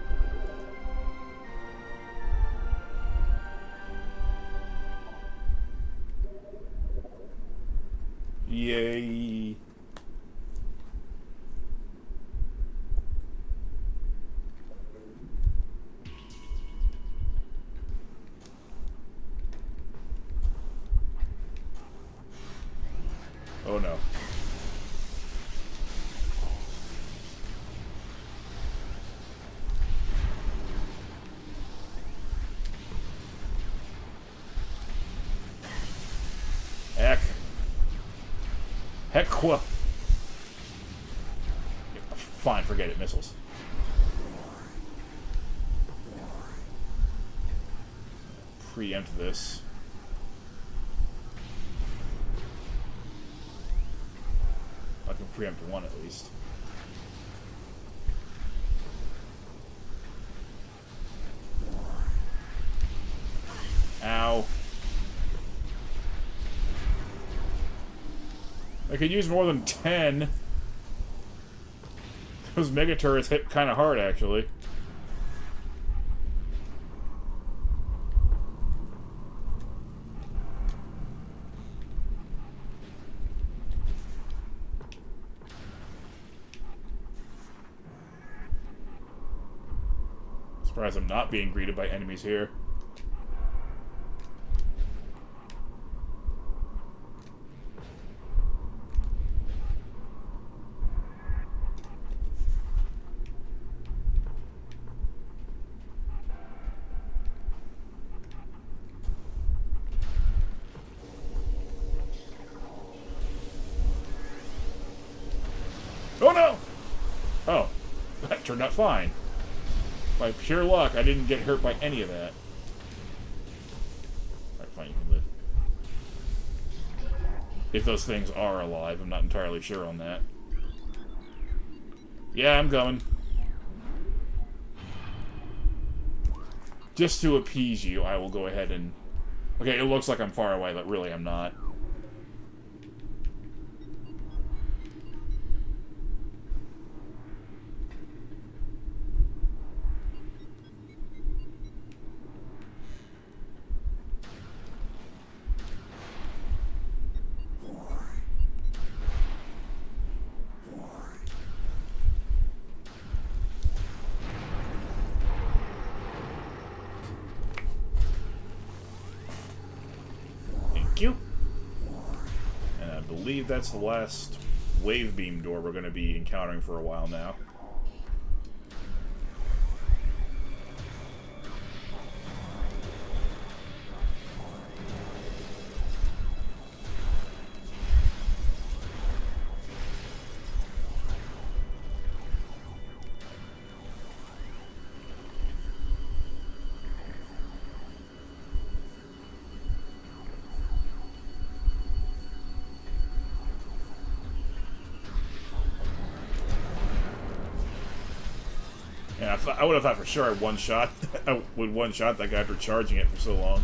Yay. Oh no. Heckwa. Fine, forget it. Missiles. Preempt this. I can preempt one at least. Ow. I could use more than 10. Those mega turrets hit kind of hard, actually. Surprised I'm not being greeted by enemies here. Oh no! Oh, that turned out fine. By pure luck, I didn't get hurt by any of that. Alright, fine, you can live. If those things are alive, I'm not entirely sure on that. Yeah, I'm going. Just to appease you, I will go ahead and... Okay, it looks like I'm far away, but really I'm not. And I believe that's the last wave beam door we're going to be encountering for a while now. I would have thought for sure I one-shot. I would one-shot that guy after charging it for so long.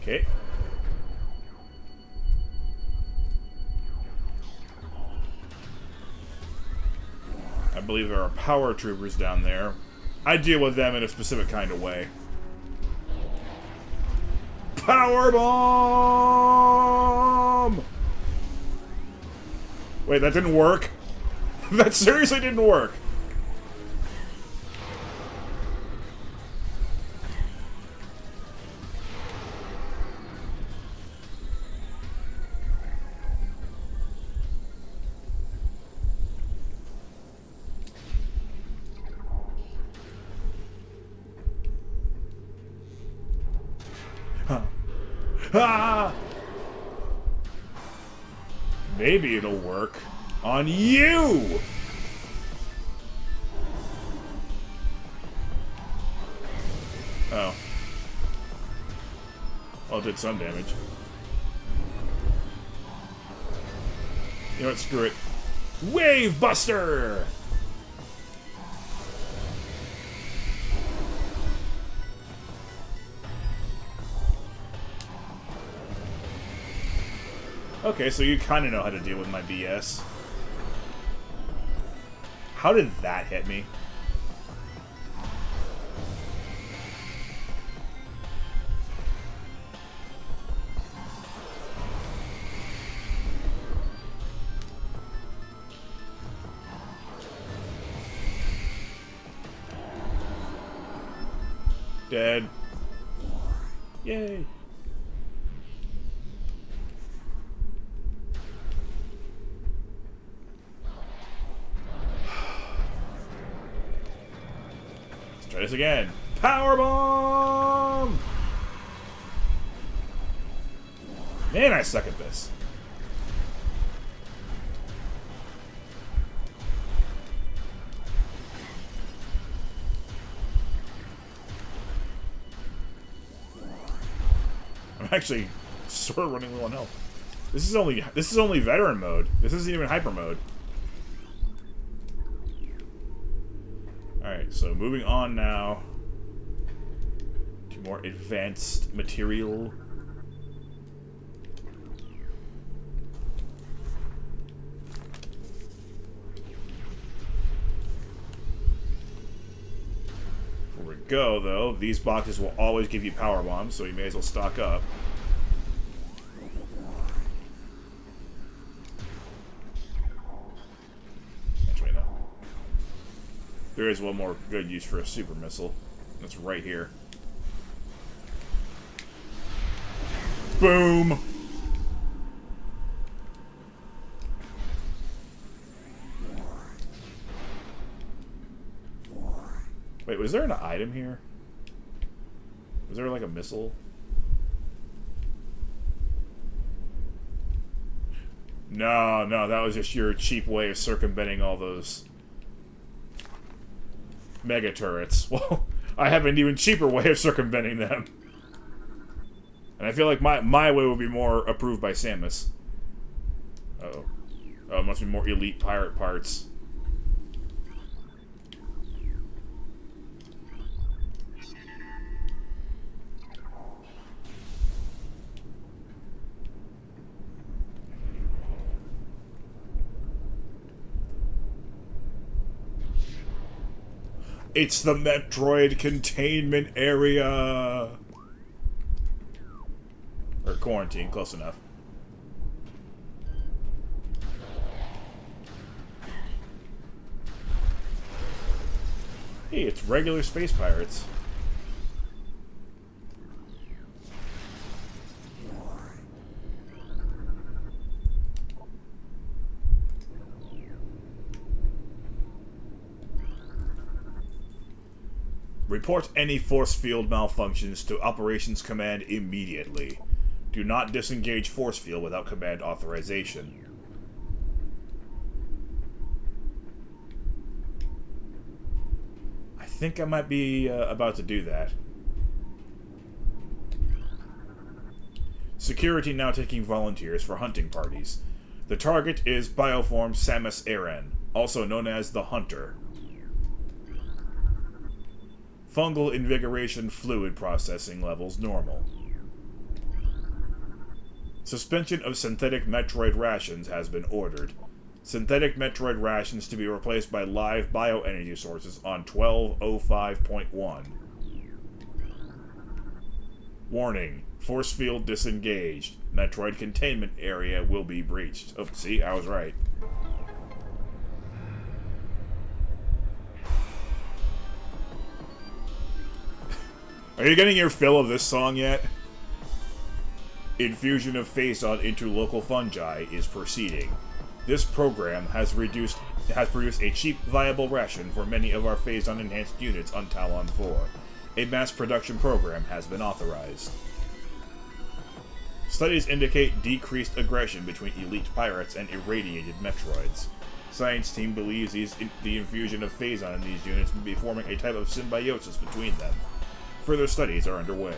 Okay. I believe there are power troopers down there. I deal with them in a specific kind of way. Power bomb! Wait, that didn't work? That seriously didn't work. Ah! Maybe it'll work on you! Oh. Well, it did some damage. You know what? Screw it. Wave Buster! Okay, so you kind of know how to deal with my BS. How did that hit me? Dead. Yay. Try this again. Power bomb! Man, I suck at this. I'm actually sort of running low on health. This is only veteran mode. This isn't even hyper mode. Alright, so moving on now to more advanced material. Before we go, though, these boxes will always give you power bombs, so you may as well stock up. There is one more good use for a super missile. That's right here. Boom! Wait, was there an item here? Was there like a missile? No, that was just your cheap way of circumventing all those mega turrets. Well, I have an even cheaper way of circumventing them. And I feel like my way would be more approved by Samus. Uh-oh. Oh, it must be more elite pirate parts. It's the Metroid containment area! Or quarantine, close enough. Hey, it's regular space pirates. Report any force field malfunctions to Operations Command immediately. Do not disengage force field without command authorization. I think I might be about to do that. Security now taking volunteers for hunting parties. The target is Bioform Samus Aran, also known as the Hunter. Fungal invigoration fluid processing levels normal. Suspension of synthetic Metroid rations has been ordered. Synthetic Metroid rations to be replaced by live bioenergy sources on 12.05.1. Warning. Force field disengaged. Metroid containment area will be breached. Oh, see? I was right. Are you getting your fill of this song yet? Infusion of Phazon into local fungi is proceeding. This program has produced a cheap, viable ration for many of our Phazon-enhanced units on Talon 4. A mass production program has been authorized. Studies indicate decreased aggression between elite pirates and irradiated Metroids. Science team believes the infusion of Phazon in these units may be forming a type of symbiosis between them. Further studies are underway.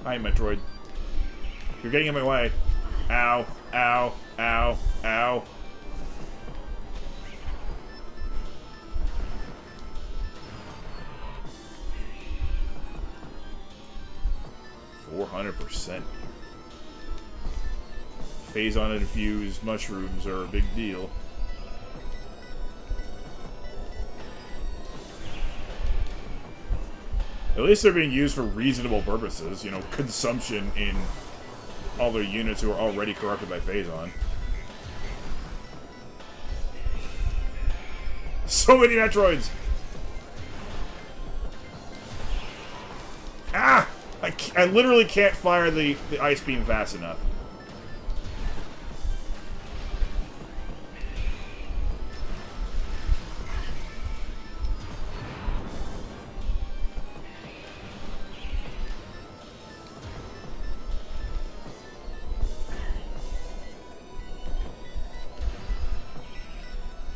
Hi, Metroid. You're getting in my way. Ow, ow, ow, ow. %. Phazon-infused mushrooms are a big deal. At least they're being used for reasonable purposes, you know, consumption in all their units who are already corrupted by Phazon. So many Metroids! Ah! I literally can't fire the ice beam fast enough.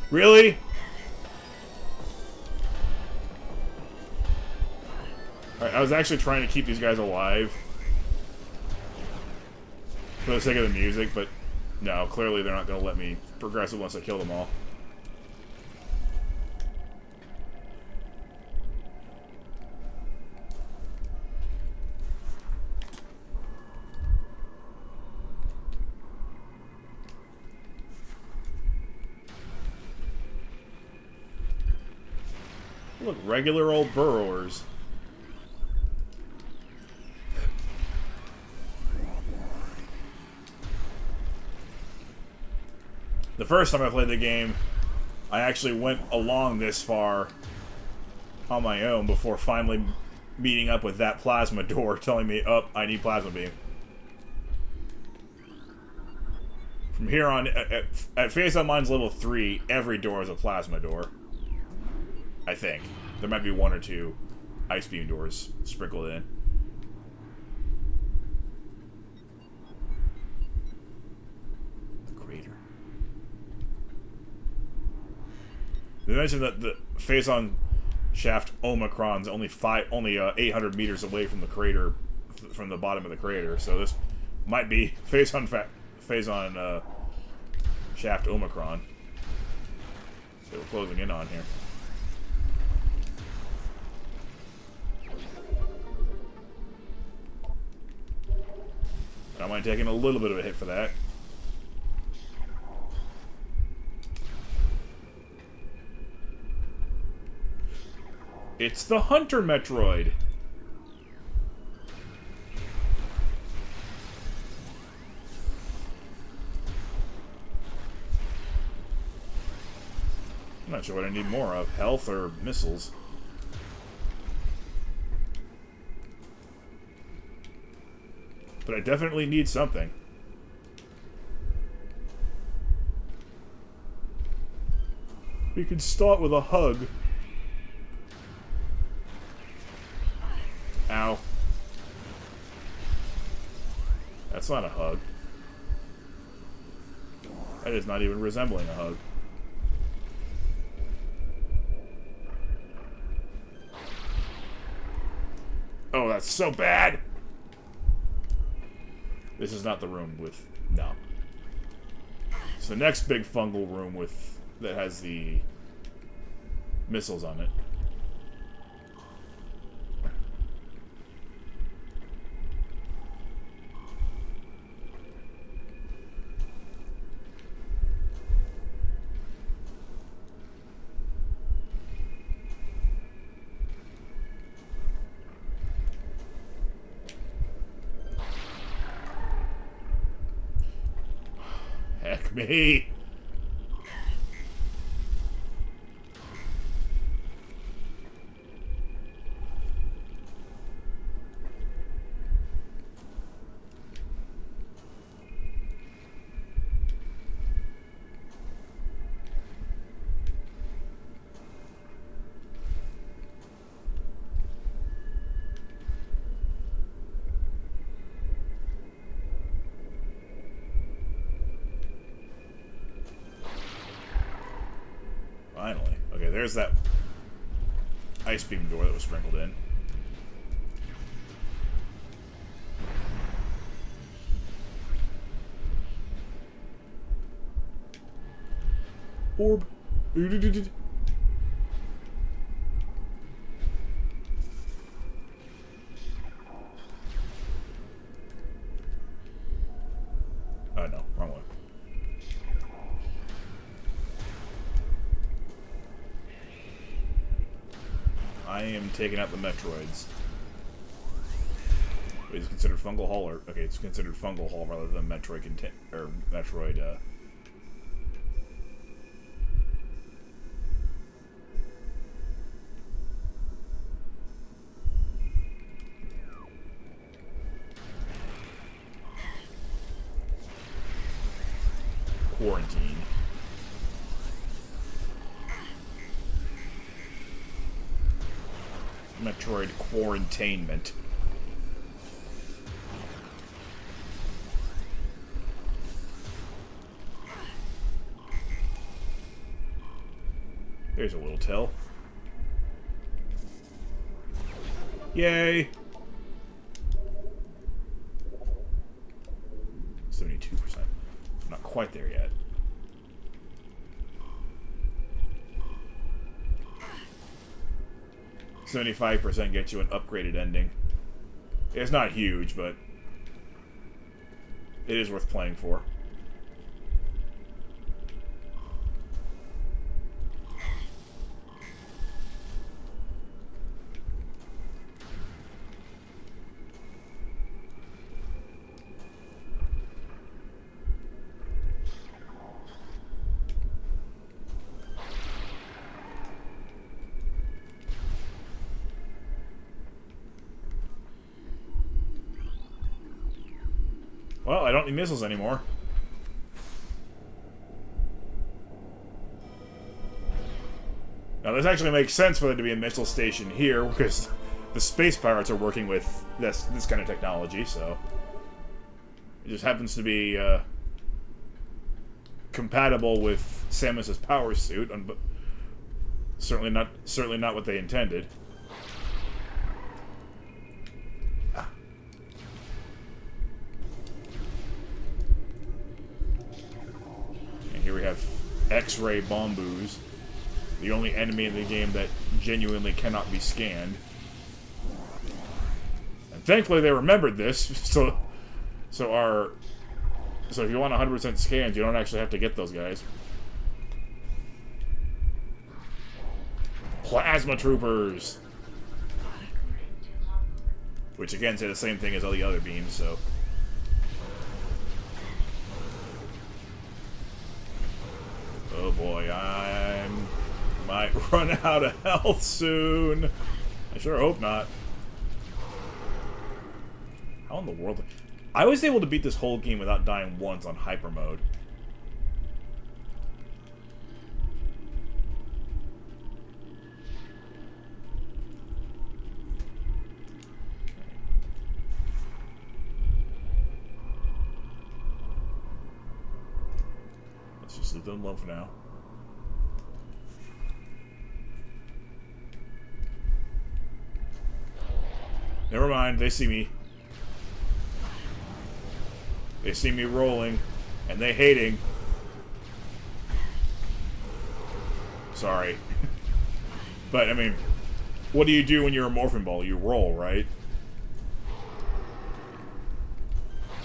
Really? Alright, I was actually trying to keep these guys alive for the sake of the music, but no, clearly they're not going to let me progress it once I kill them all. Look, regular old burrowers. The first time I played the game, I actually went along this far on my own before finally meeting up with that plasma door telling me, oh, I need plasma beam. From here on, at Phazon Mines level 3, every door is a plasma door. I think. There might be one or two ice beam doors sprinkled in. The crater. They mentioned that the Phazon shaft Omicron's only 800 meters away from the crater, from the bottom of the crater. So this might be Phazon shaft Omicron. So we're closing in on here. I might take a little bit of a hit for that. It's the Hunter Metroid. I'm not sure what I need more of, health or missiles. But I definitely need something. We can start with a hug. Ow. That's not a hug. That is not even resembling a hug. Oh, that's so bad! This is not the room with... No. It's the next big fungal room with... that has the... missiles on it. Heck me! Finally. Okay, there's that ice beam door that was sprinkled in. Orb. Oh no, wrong way. I am taking out the Metroids. Wait, it's considered fungal hull, or okay, it's considered fungal hull rather than Metroid Metroid. Quarantine. Metroid Quarantainment. There's a little tell. Yay! 72%. Not quite there yet. %75% gets you an upgraded ending. It's not huge, but it is worth playing for. Well, I don't need missiles anymore. Now, this actually makes sense for there to be a missile station here, because the space pirates are working with this kind of technology, so... It just happens to be, compatible with Samus's power suit, but certainly not what they intended. Here we have X-ray Bomboos, the only enemy in the game that genuinely cannot be scanned. And thankfully they remembered this, so if you want 100% scans, you don't actually have to get those guys. Plasma Troopers! Which again say the same thing as all the other beams, so... Oh boy, I might run out of health soon. I sure hope not. How in the world... I was able to beat this whole game without dying once on hyper mode. Let's just leave them alone for now. Never mind, they see me. They see me rolling, and they hating. Sorry. But, I mean, what do you do when you're a morphing ball? You roll, right?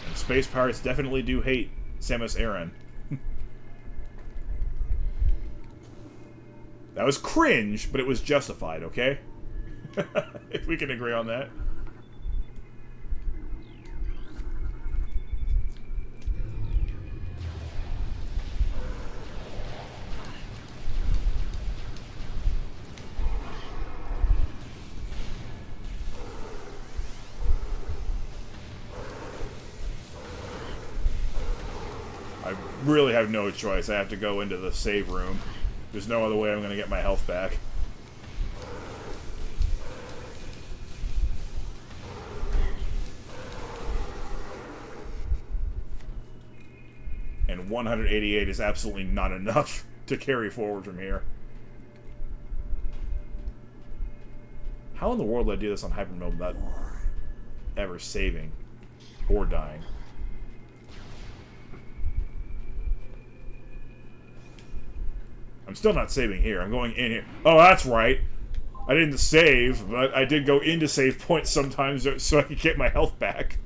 And space pirates definitely do hate Samus Aran. That was cringe, but it was justified, okay? If we can agree on that. I really have no choice. I have to go into the save room. There's no other way I'm going to get my health back. And 188 is absolutely not enough to carry forward from here. How in the world did I do this on hyper mode without ever saving or dying? I'm still not saving here. I'm going in here. Oh, that's right. I didn't save, but I did go into save points sometimes so I could get my health back.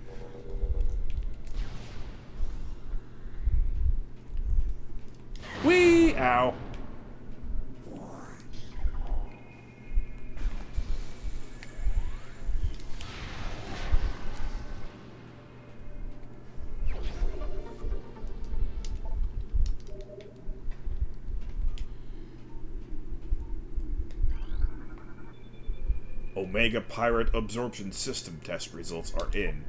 Whee! Ow. Omega Pirate Absorption System test results are in.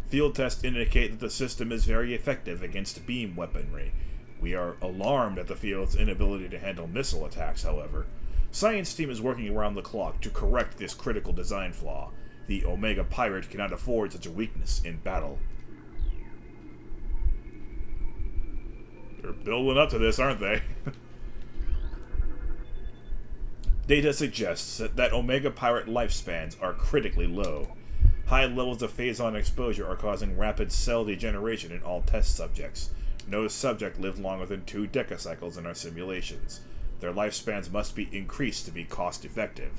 Field tests indicate that the system is very effective against beam weaponry. We are alarmed at the field's inability to handle missile attacks, however. Science team is working around the clock to correct this critical design flaw. The Omega Pirate cannot afford such a weakness in battle. They're building up to this, aren't they? Data suggests that Omega Pirate lifespans are critically low. High levels of phazon exposure are causing rapid cell degeneration in all test subjects. No subject lived longer than 2 decacycles in our simulations. Their lifespans must be increased to be cost-effective.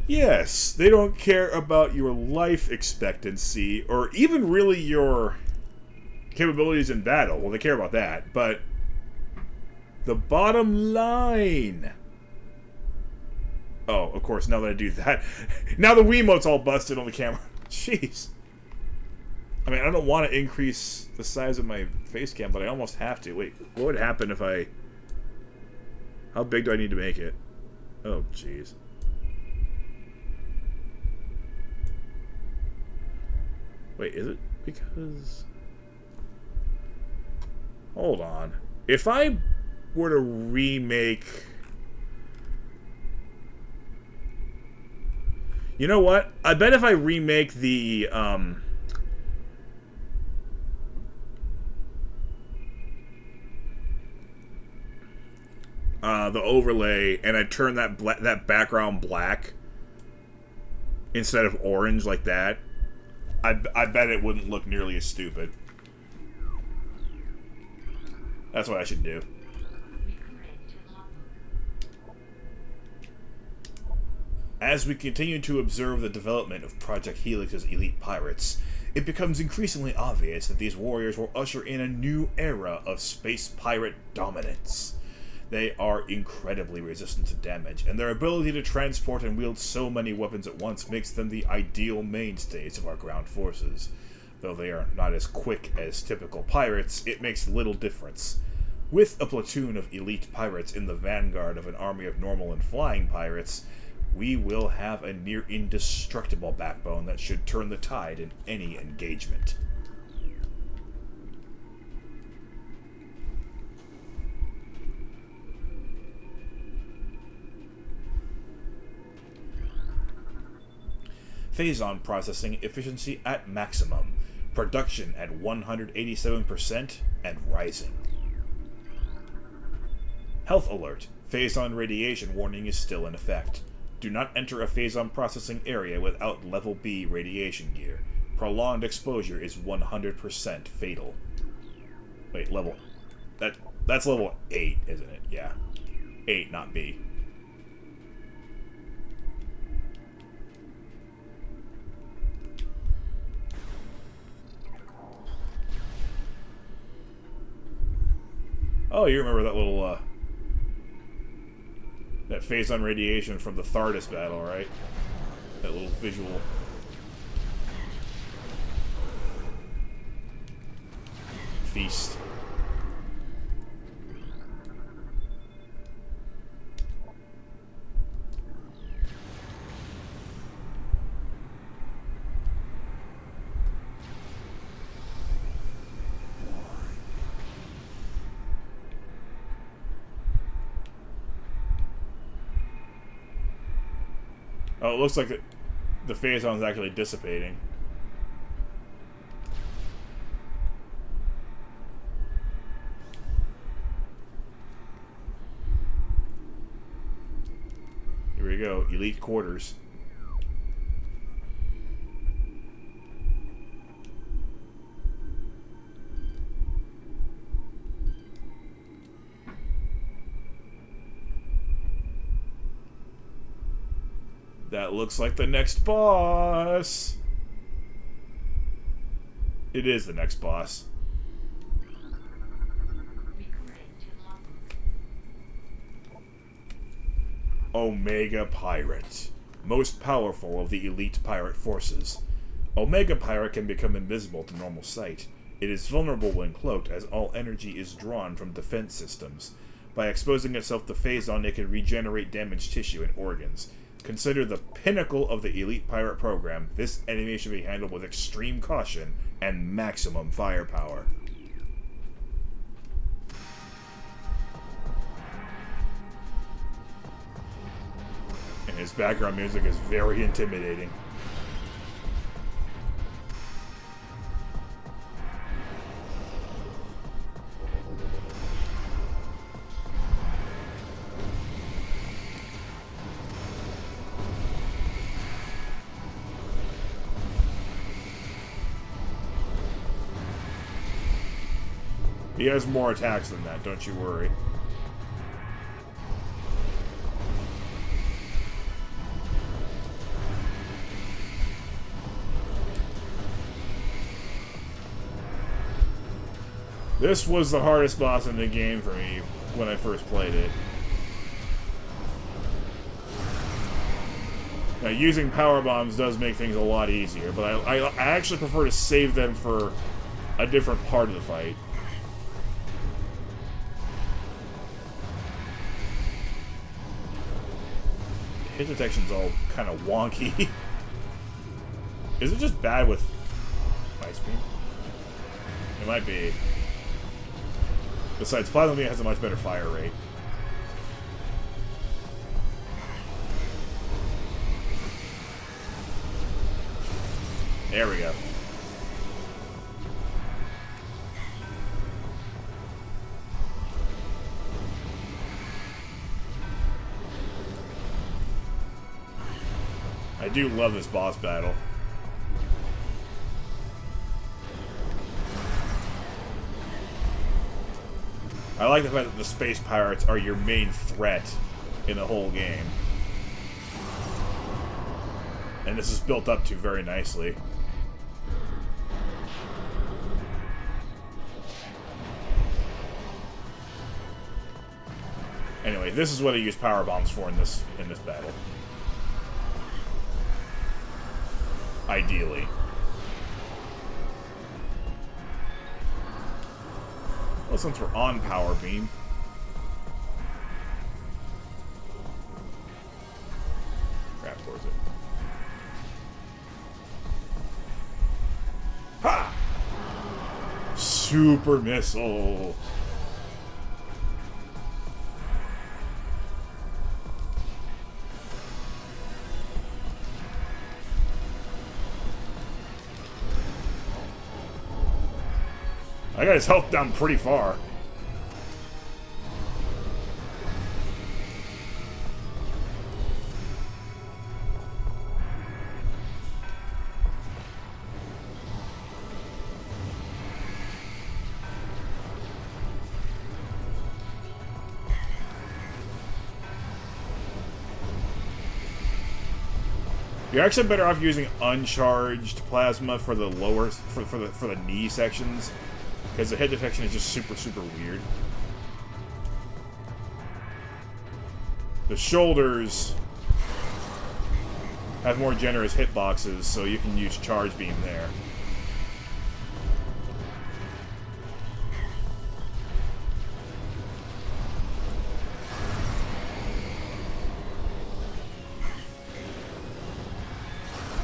Yes, they don't care about your life expectancy, or even really your capabilities in battle. Well, they care about that, but the bottom line. Oh, of course, now that I do that. Now the Wiimote's all busted on the camera. Jeez. I mean, I don't want to increase the size of my face cam, but I almost have to. Wait, what would happen if I... How big do I need to make it? Oh, jeez. Wait, is it because... Hold on. If I were to remake... You know what? I bet if I remake the overlay, and I turn that background black instead of orange like that, I bet it wouldn't look nearly as stupid. That's what I should do. As we continue to observe the development of Project Helix's elite pirates, it becomes increasingly obvious that these warriors will usher in a new era of space pirate dominance. They are incredibly resistant to damage, and their ability to transport and wield so many weapons at once makes them the ideal mainstays of our ground forces. Though they are not as quick as typical pirates, it makes little difference. With a platoon of elite pirates in the vanguard of an army of normal and flying pirates, we will have a near indestructible backbone that should turn the tide in any engagement. Phazon processing efficiency at maximum. Production at 187% and rising. Health alert. Phazon radiation warning is still in effect. Do not enter a Phazon processing area without level B radiation gear. Prolonged exposure is 100% fatal. Wait, level... That's level 8, isn't it? Yeah. 8, not B. Oh, you remember that little, that Phazon radiation from the Thardus battle, right? That little visual. Feast. Oh, it looks like the Phazon's actually dissipating. Here we go, Elite Quarters. That looks like the next boss. It is the next boss. Omega Pirate. Most powerful of the elite pirate forces. Omega Pirate can become invisible to normal sight. It is vulnerable when cloaked, as all energy is drawn from defense systems. By exposing itself to Phazon, it can regenerate damaged tissue and organs. Considered the pinnacle of the elite pirate program, this enemy should be handled with extreme caution and maximum firepower. And his background music is very intimidating. He has more attacks than that, don't you worry. This was the hardest boss in the game for me when I first played it. Now, using power bombs does make things a lot easier, but I actually prefer to save them for a different part of the fight. Hit detection's all kind of wonky. Is it just bad with ice beam? It might be. Besides, Plasma Beam has a much better fire rate. There we go. I do love this boss battle. I like the fact that the space pirates are your main threat in the whole game. And this is built up to very nicely. Anyway, this is what I use power bombs for in this battle. Ideally. Well, since we're on power beam. super missile. I got his health down pretty far. You're actually better off using uncharged plasma for the lower for the knee sections, because the head detection is just super weird. The shoulders have more generous hitboxes, so you can use charge beam there.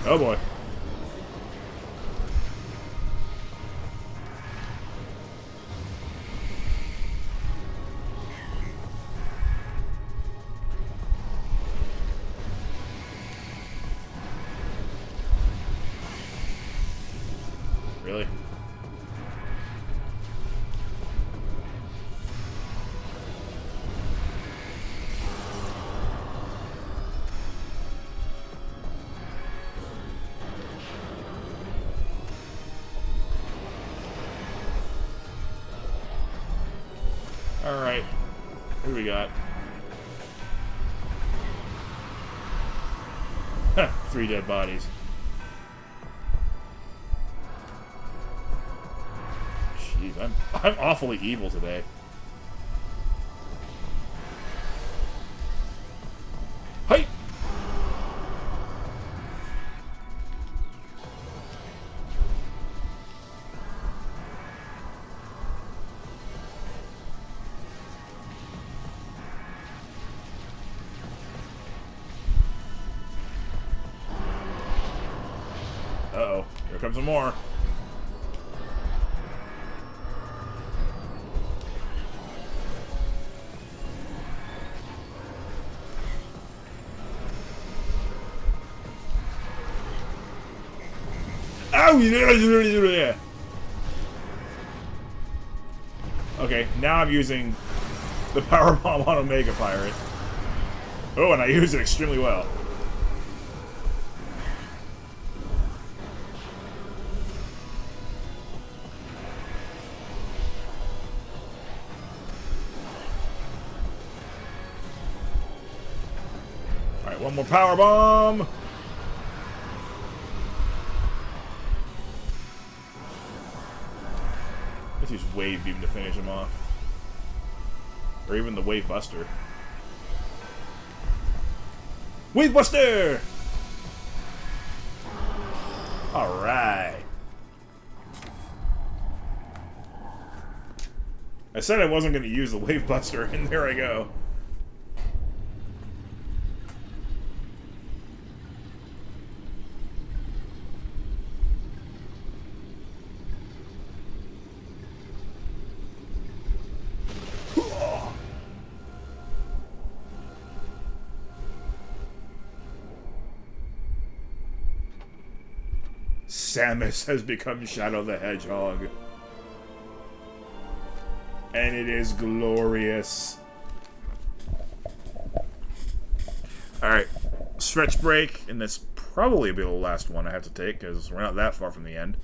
Oh boy. Really? Alright. Who we got? Huh, 3 dead bodies. Jeez, I'm awfully evil today. Hey! Uh-oh. Here comes some more. Ow! Yeah. Okay, now I'm using the power bomb on Omega Pirate. Oh, and I use it extremely well. Alright, one more power bomb. Let's use Wave Beam to finish him off. Or even the Wave Buster. Wave Buster! Alright. I said I wasn't going to use the Wave Buster, and there I go. Samus has become Shadow the Hedgehog. And it is glorious. Alright, stretch break, and this probably be the last one I have to take, because we're not that far from the end.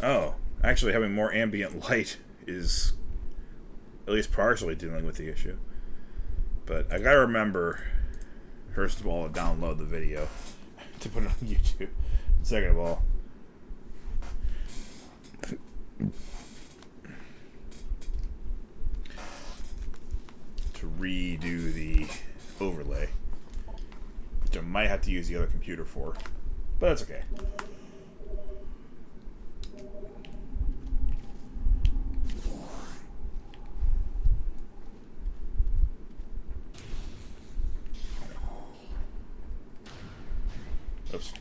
Oh, actually having more ambient light is at least partially dealing with the issue. But I gotta remember, first of all, to download the video to put it on YouTube. Second of all, to redo the overlay, which I might have to use the other computer for, but that's okay. Oops.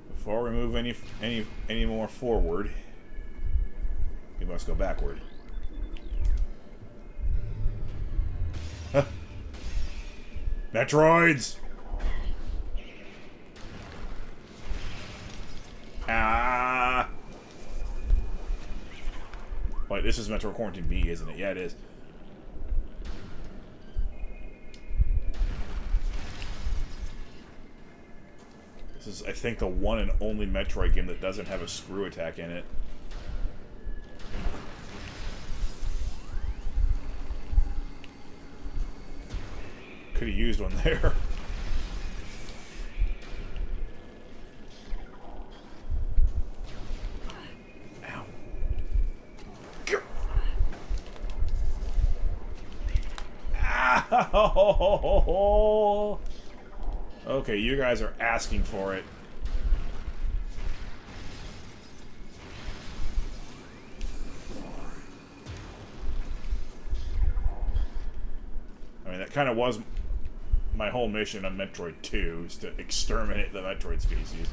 Before we move any more forward, we must go backward. Huh. Metroids! Ah! Wait, this is Metroid Quarantine B, isn't it? Yeah, it is. This is, I think, the one and only Metroid game that doesn't have a screw attack in it. Could have used one there. Ow. Ow! Okay, you guys are asking for it. I mean, that kind of was my whole mission on Metroid 2, is to exterminate the Metroid species.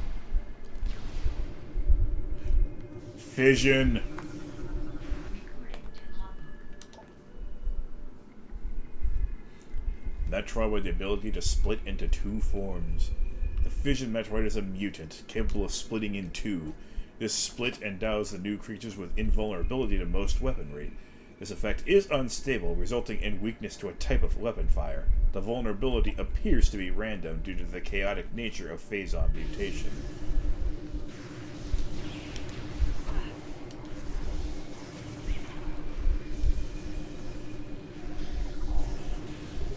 Fission! Metroid with the ability to split into two forms. The Fission Metroid is a mutant, capable of splitting in two. This split endows the new creatures with invulnerability to most weaponry. This effect is unstable, resulting in weakness to a type of weapon fire. The vulnerability appears to be random due to the chaotic nature of Phazon mutation.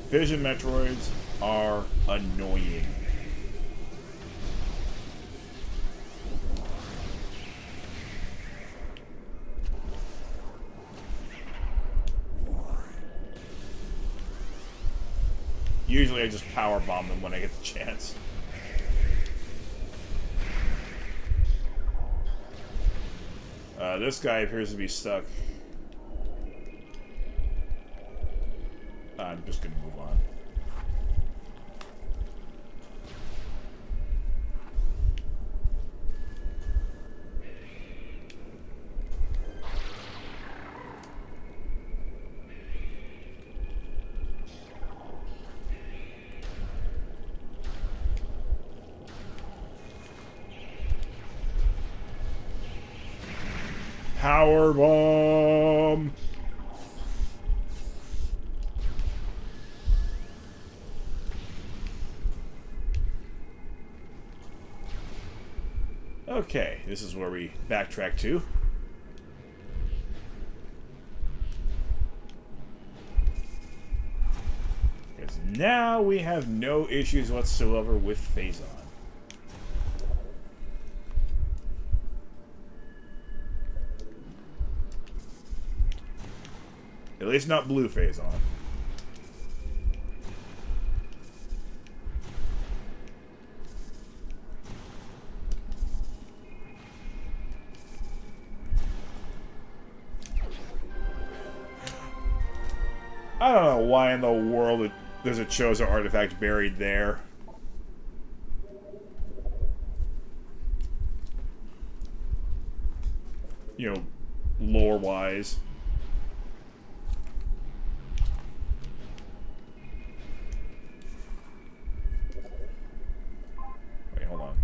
Fission Metroids are annoying. Usually I just power bomb them when I get the chance. This guy appears to be stuck. I'm just gonna move on. Power bomb! Okay, this is where we backtrack to. Because now we have no issues whatsoever with Phazon. At least not blue Phazon. I don't know why in the world there's a Chozo artifact buried there. You know, lore-wise. Wait, hold on.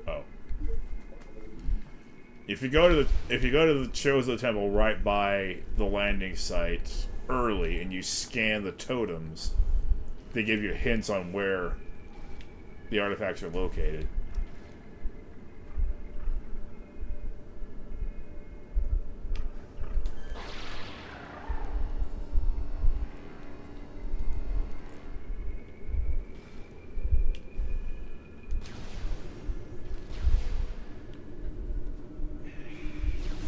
Oh. If you go to the Chozo Temple right by the landing site early and you scan the totems, they give you hints on where the artifacts are located.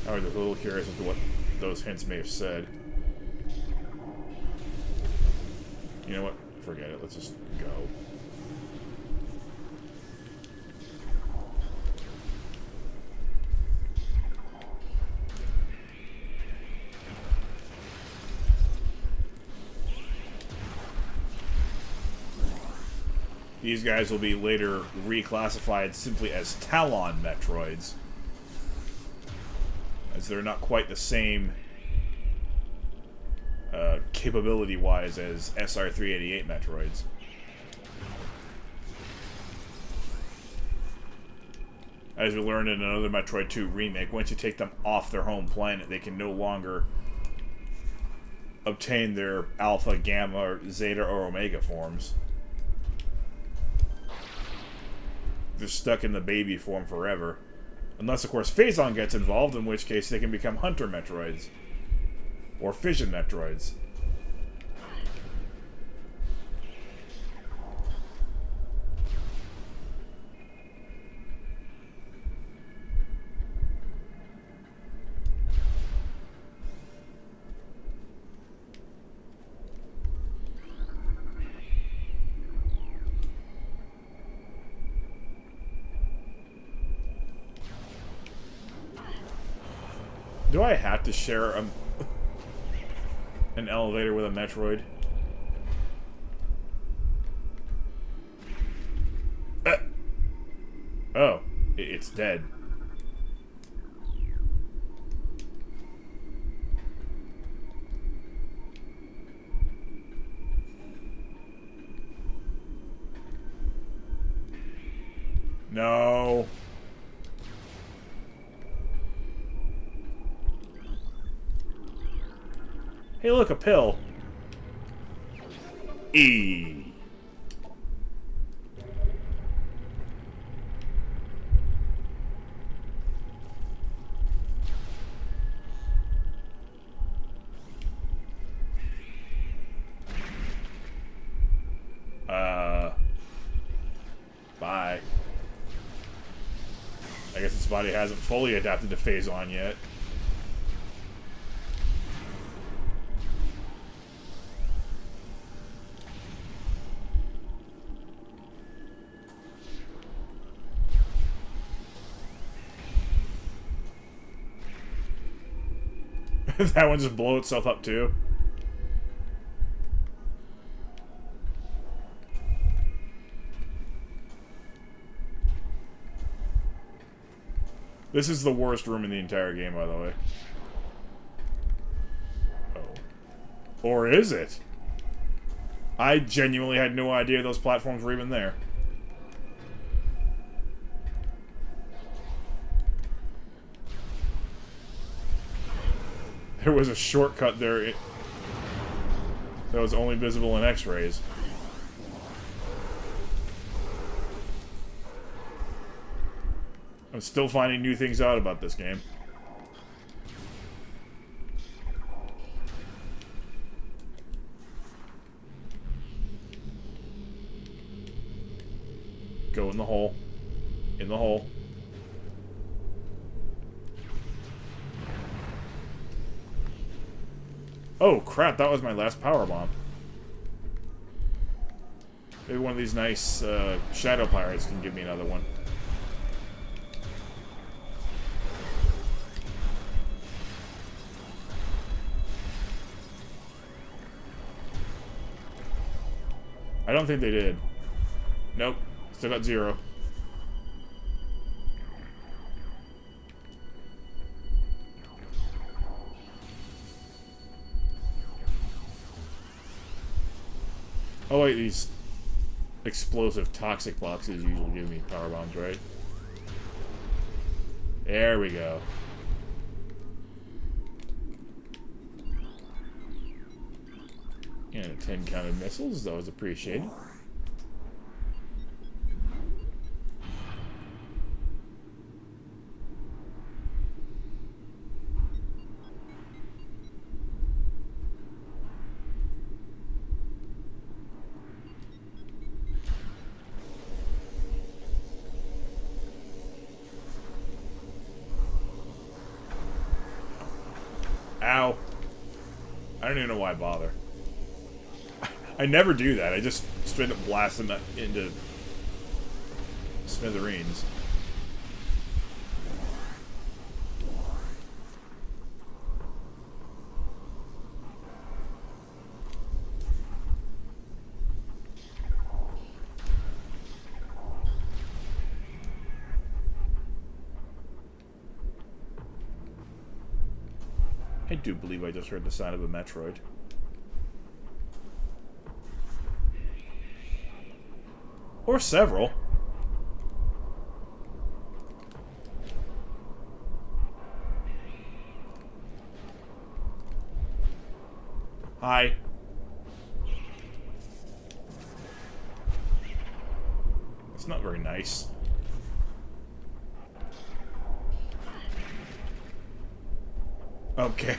I was a little curious as to what those hints may have said. You know what? Forget it. Let's just go. These guys will be later reclassified simply as Talon Metroids, as they're not quite the same capability-wise as SR-388 Metroids. As we learned in another Metroid 2 remake, once you take them off their home planet, they can no longer obtain their Alpha, Gamma, Zeta, or Omega forms. They're stuck in the baby form forever. Unless, of course, Phazon gets involved, in which case they can become Hunter Metroids. Or Fission Metroids. Do I have to share an elevator with a Metroid? Oh, it's dead. No. Hey, look, a pill. E. Bye. I guess its body hasn't fully adapted to Phazon yet. That one just blow itself up too. This is the worst room in the entire game, by the way. Oh. Or is it? I genuinely had no idea those platforms were even there. There was a shortcut there that was only visible in X-rays. I'm still finding new things out about this game. Go in the hole. In the hole. Oh, crap, that was my last power bomb. Maybe one of these nice shadow pirates can give me another one. I don't think they did. Nope. Still got 0. Oh wait, these explosive toxic boxes usually give me power bombs, right? There we go. And 10 counted missiles, that was appreciated. Ow. I don't even know why I bother. I never do that. I just straight up blast them into smithereens. I do believe I just heard the sound of a Metroid. Or several. Hi. It's not very nice. Okay.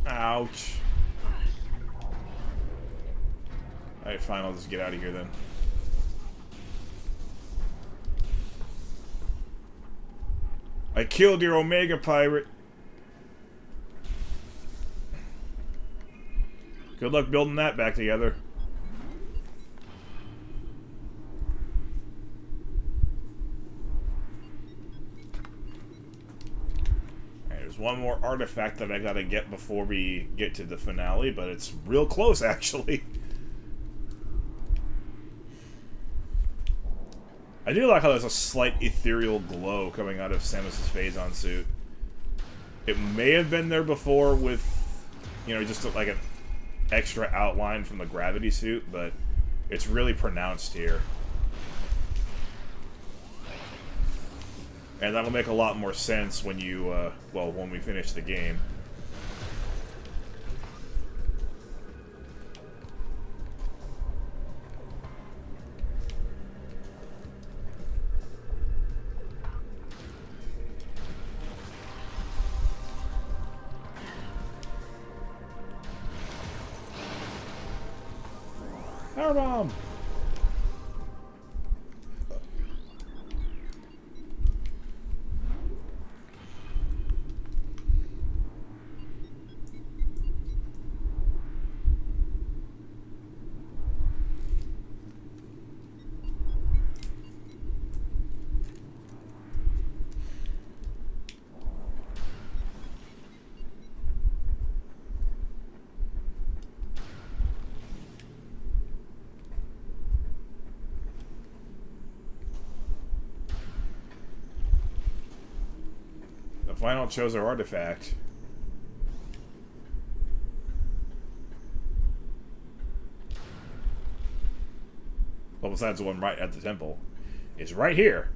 Ouch. Alright, fine, I'll just get out of here then. I killed your Omega pirate. Good luck building that back together. There's one more artifact that I gotta get before we get to the finale, but it's real close, actually. I do like how there's a slight ethereal glow coming out of Samus's Phazon suit. It may have been there before with, you know, just like an extra outline from the gravity suit, but it's really pronounced here. And that'll make a lot more sense when you, well, when we finish the game. Powerbomb! Final Chozo artifact. Well, besides the one right at the temple, is right here.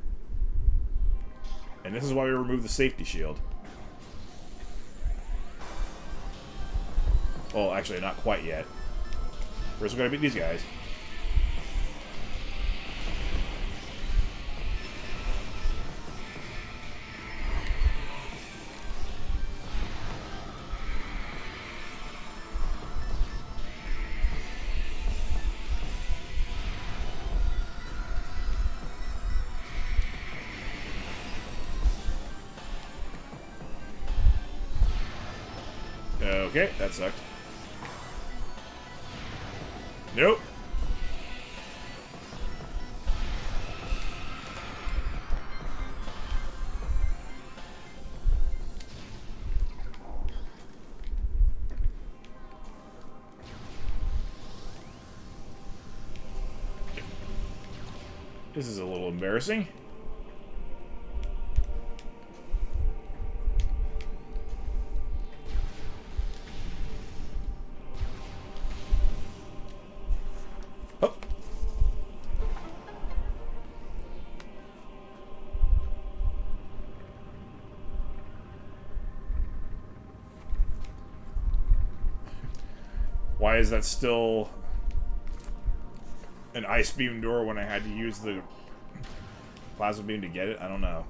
And this is why we remove the safety shield. Well, actually, not quite yet. First, we're gonna beat these guys. Okay, that sucked. Nope. This is a little embarrassing. Oh. Why is that still an ice beam door when I had to use the plasma beam to get it? I don't know.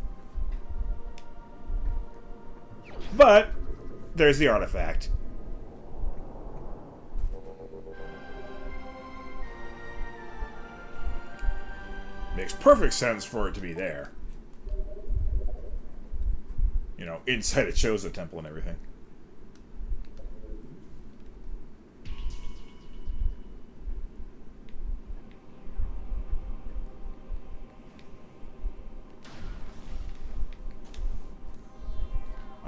But there's the artifact. Makes perfect sense for it to be there. You know, inside a Chozo temple and everything.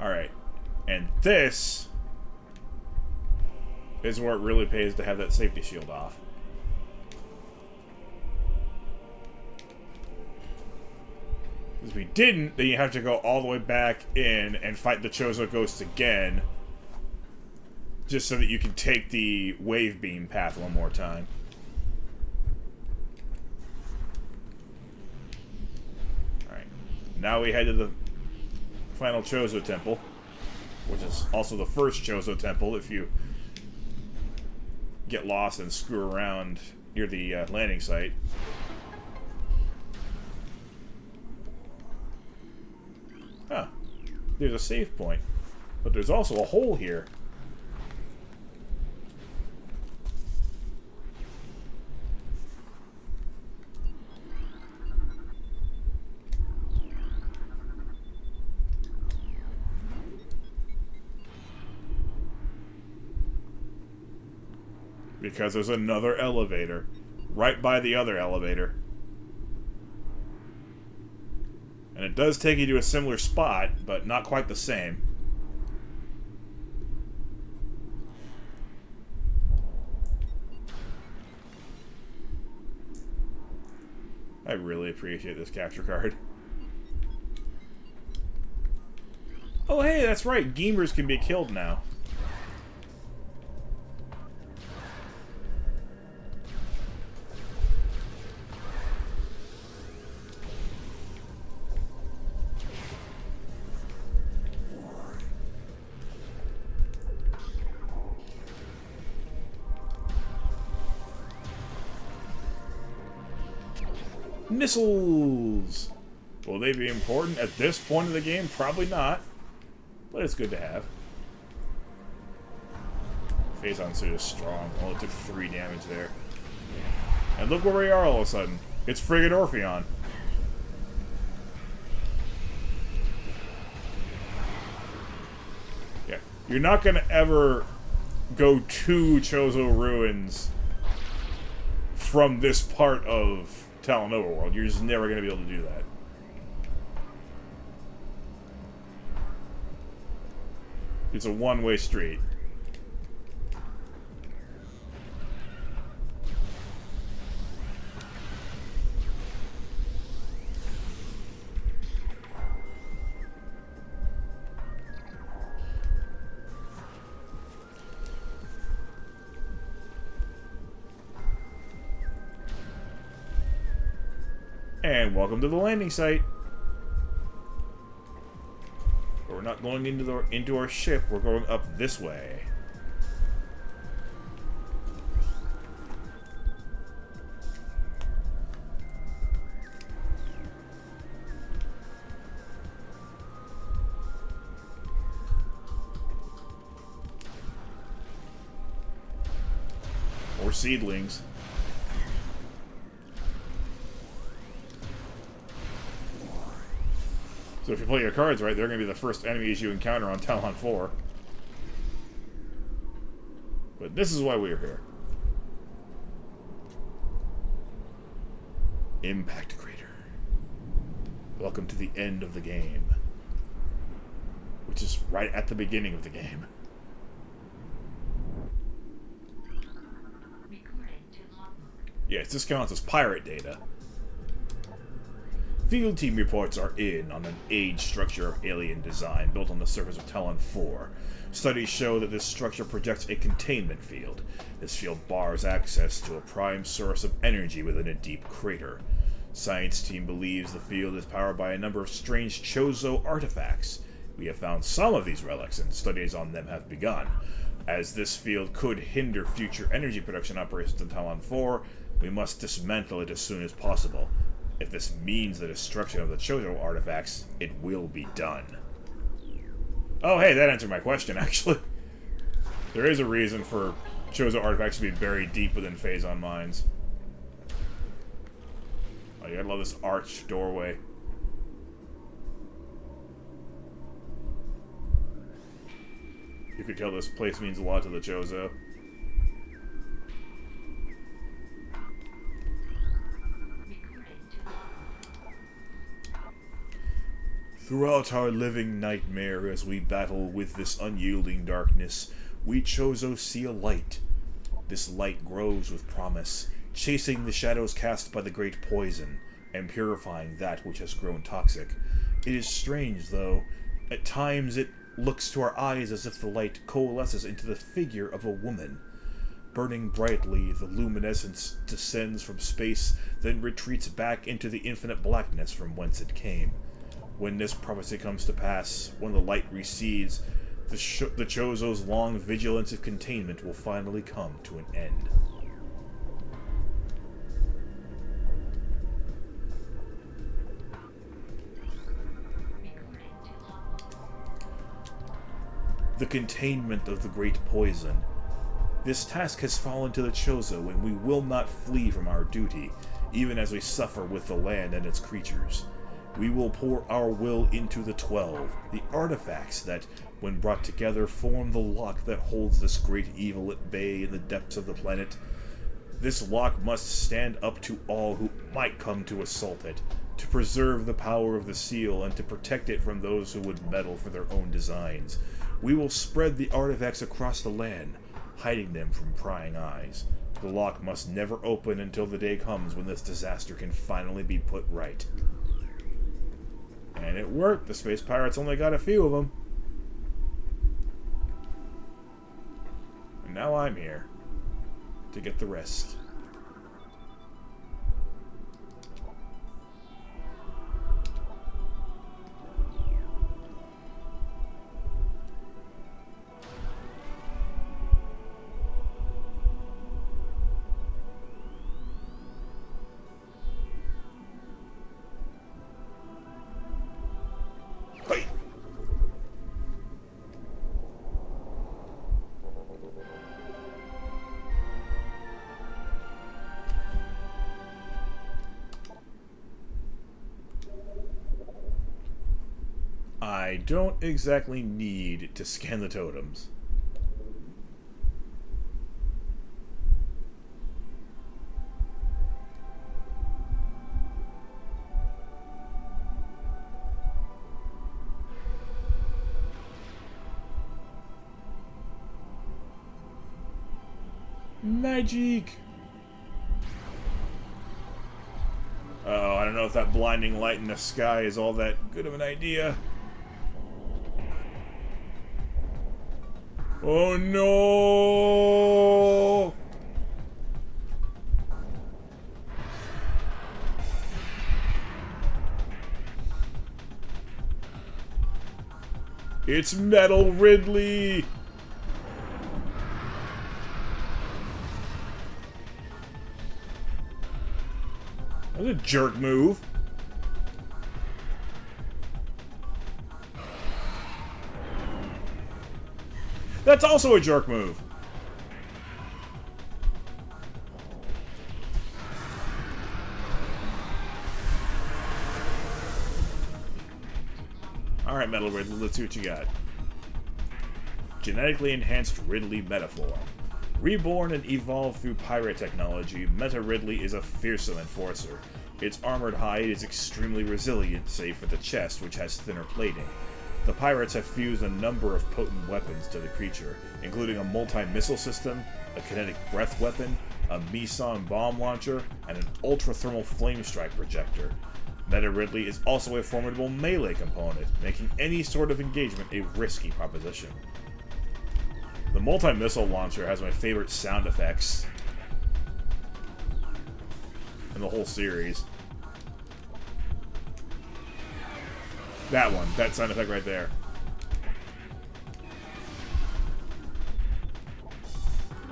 Alright. And this is where it really pays to have that safety shield off. If we didn't, then you have to go all the way back in and fight the Chozo Ghosts again. Just so that you can take the wave beam path one more time. Alright. Now we head to the final Chozo Temple, which is also the first Chozo Temple if you get lost and screw around near the landing site. Huh. There's a save point, but there's also a hole here. Because there's another elevator right by the other elevator. And it does take you to a similar spot, but not quite the same. I really appreciate this capture card. Oh hey, that's right, gamers can be killed now. Missiles! Will they be important at this point of the game? Probably not. But it's good to have. Phazon suit is strong. Only took 3 damage there. And look where we are all of a sudden. It's friggin' Orpheon. Yeah. You're not gonna ever go to Chozo Ruins from this part of Talon Overworld. You're just never going to be able to do that. It's a one-way street. And welcome to the landing site. But we're not going into our ship. We're going up this way. More seedlings. So if you play your cards right, they're going to be the first enemies you encounter on Talon 4. But this is why we're here. Impact Crater. Welcome to the end of the game. Which is right at the beginning of the game. Yes, this counts as pirate data. Field team reports are in on an age structure of alien design built on the surface of Talon 4. Studies show that this structure projects a containment field. This field bars access to a prime source of energy within a deep crater. Science team believes the field is powered by a number of strange Chozo artifacts. We have found some of these relics, and studies on them have begun. As this field could hinder future energy production operations in Talon 4, we must dismantle it as soon as possible. If this means the destruction of the Chozo artifacts, it will be done. Oh, hey, that answered my question, actually. There is a reason for Chozo artifacts to be buried deep within Phazon mines. Oh, you gotta love this arched doorway. You could tell this place means a lot to the Chozo. Throughout our living nightmare, as we battle with this unyielding darkness, we Chozo see a light. This light grows with promise, chasing the shadows cast by the great poison, and purifying that which has grown toxic. It is strange, though. At times it looks to our eyes as if the light coalesces into the figure of a woman. Burning brightly, the luminescence descends from space, then retreats back into the infinite blackness from whence it came. When this prophecy comes to pass, when the light recedes, the Chozo's long vigilance of containment will finally come to an end. The containment of the great poison. This task has fallen to the Chozo, and we will not flee from our duty, even as we suffer with the land and its creatures. We will pour our will into the 12, the artifacts that, when brought together, form the lock that holds this great evil at bay in the depths of the planet. This lock must stand up to all who might come to assault it, to preserve the power of the seal and to protect it from those who would meddle for their own designs. We will spread the artifacts across the land, hiding them from prying eyes. The lock must never open until the day comes when this disaster can finally be put right. And it worked. The space pirates only got a few of them. And now I'm here to get the rest. I don't exactly need to scan the totems. Magic! Oh, I don't know if that blinding light in the sky is all that good of an idea. Oh no! It's Metal Ridley! That was a jerk move. That's also a jerk move. Alright, Metal Ridley, let's see what you got. Genetically enhanced Ridley metaform. Reborn and evolved through pirate technology, Meta Ridley is a fearsome enforcer. Its armored hide is extremely resilient, save for the chest, which has thinner plating. The pirates have fused a number of potent weapons to the creature, including a multi-missile system, a kinetic breath weapon, a Meson bomb launcher, and an ultra-thermal flame strike projector. Meta Ridley is also a formidable melee component, making any sort of engagement a risky proposition. The multi-missile launcher has my favorite sound effects in the whole series. That one, that sound effect right there.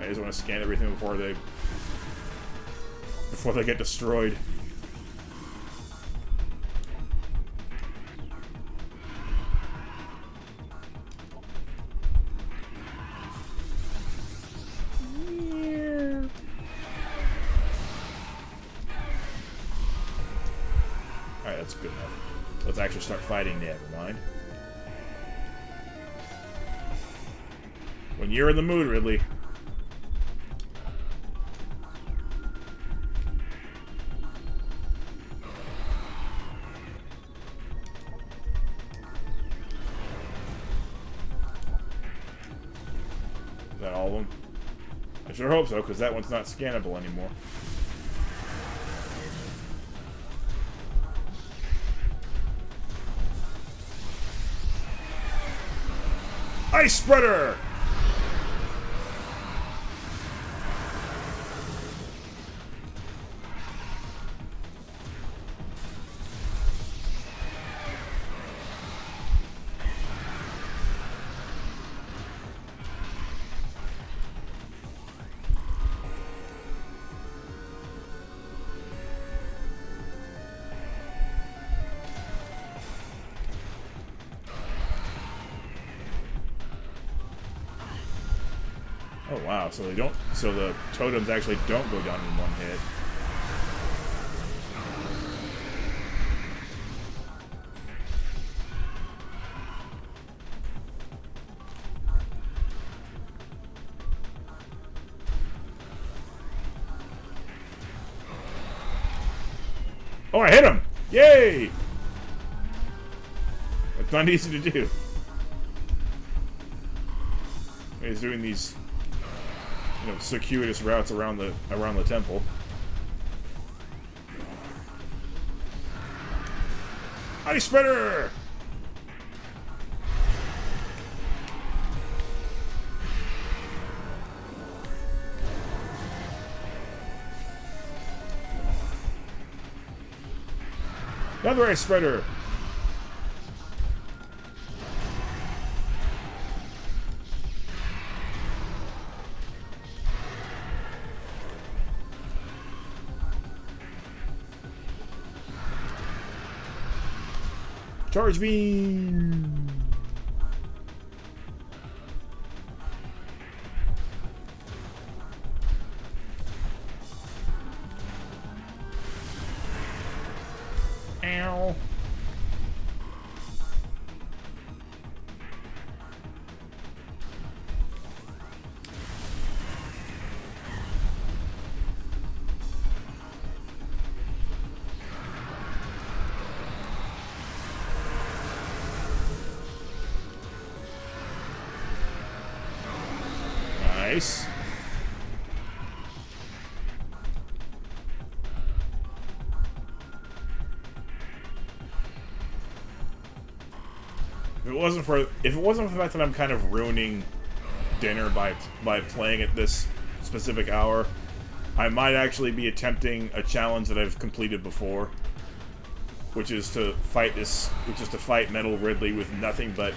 I just want to scan everything before they get destroyed. Alright, that's good enough. Let's actually start fighting. Never mind. When you're in the mood, Ridley. Is that all of them? I sure hope so, because that one's not scannable anymore. Ice Spreader! Oh wow, so the totems actually don't go down in one hit. Oh, I hit him! Yay! That's not easy to do. He's doing these, circuitous routes around the temple. Ice Spreader! Another Ice Spreader! Charge beam! Ow! Nice. If it wasn't for the fact that I'm kind of ruining dinner by playing at this specific hour, I might actually be attempting a challenge that I've completed before, which is to fight Metal Ridley with nothing but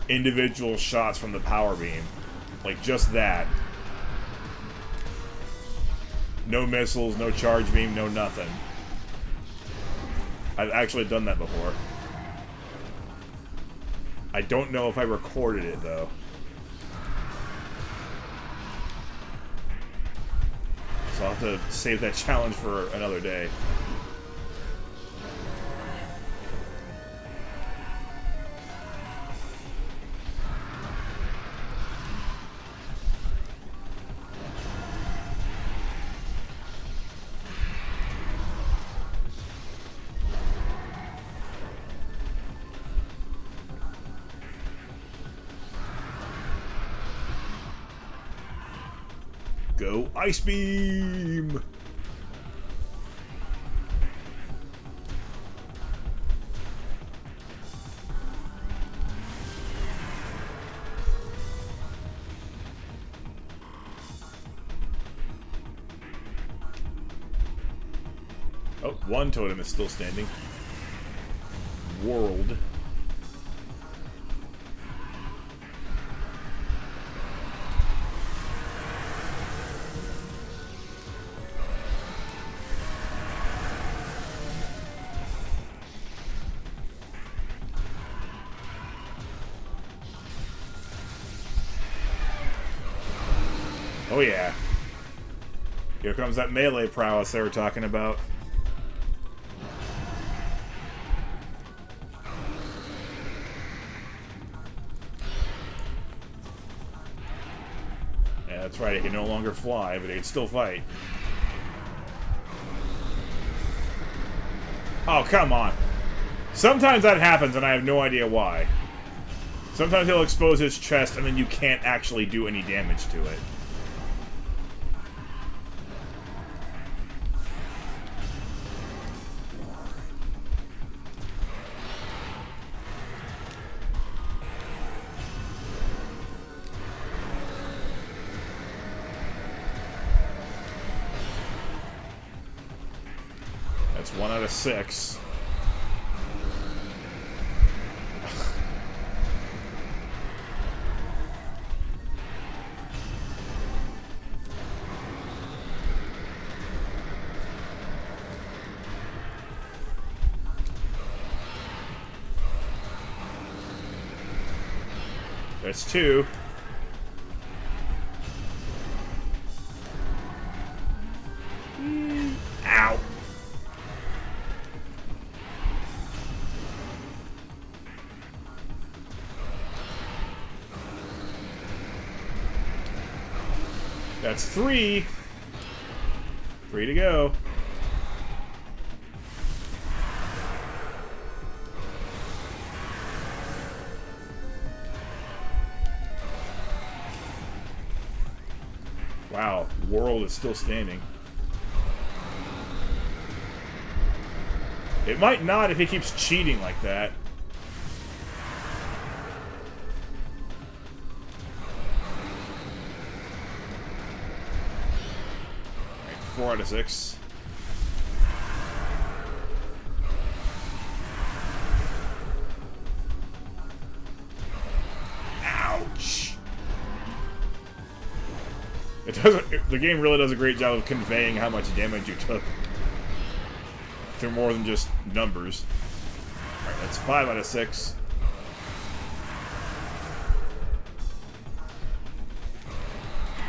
individual shots from the power beam. Like, just that. No missiles, no charge beam, no nothing. I've actually done that before. I don't know if I recorded it, though. So I'll have to save that challenge for another day. Go Ice Beam! Oh, one totem is still standing. World. Oh yeah. Here comes that melee prowess they were talking about. Yeah, that's right, he can no longer fly, but he can still fight. Oh, come on. Sometimes that happens and I have no idea why. Sometimes he'll expose his chest and then you can't actually do any damage to it. That's 1 out of 6. That's 2. Ow. That's 3. 3 to go. Wow, World is still standing. It might not if he keeps cheating like that. Alright, 4 out of 6. Ouch! The game really does a great job of conveying how much damage you took. Through more than just numbers. Alright, that's 5 out of 6.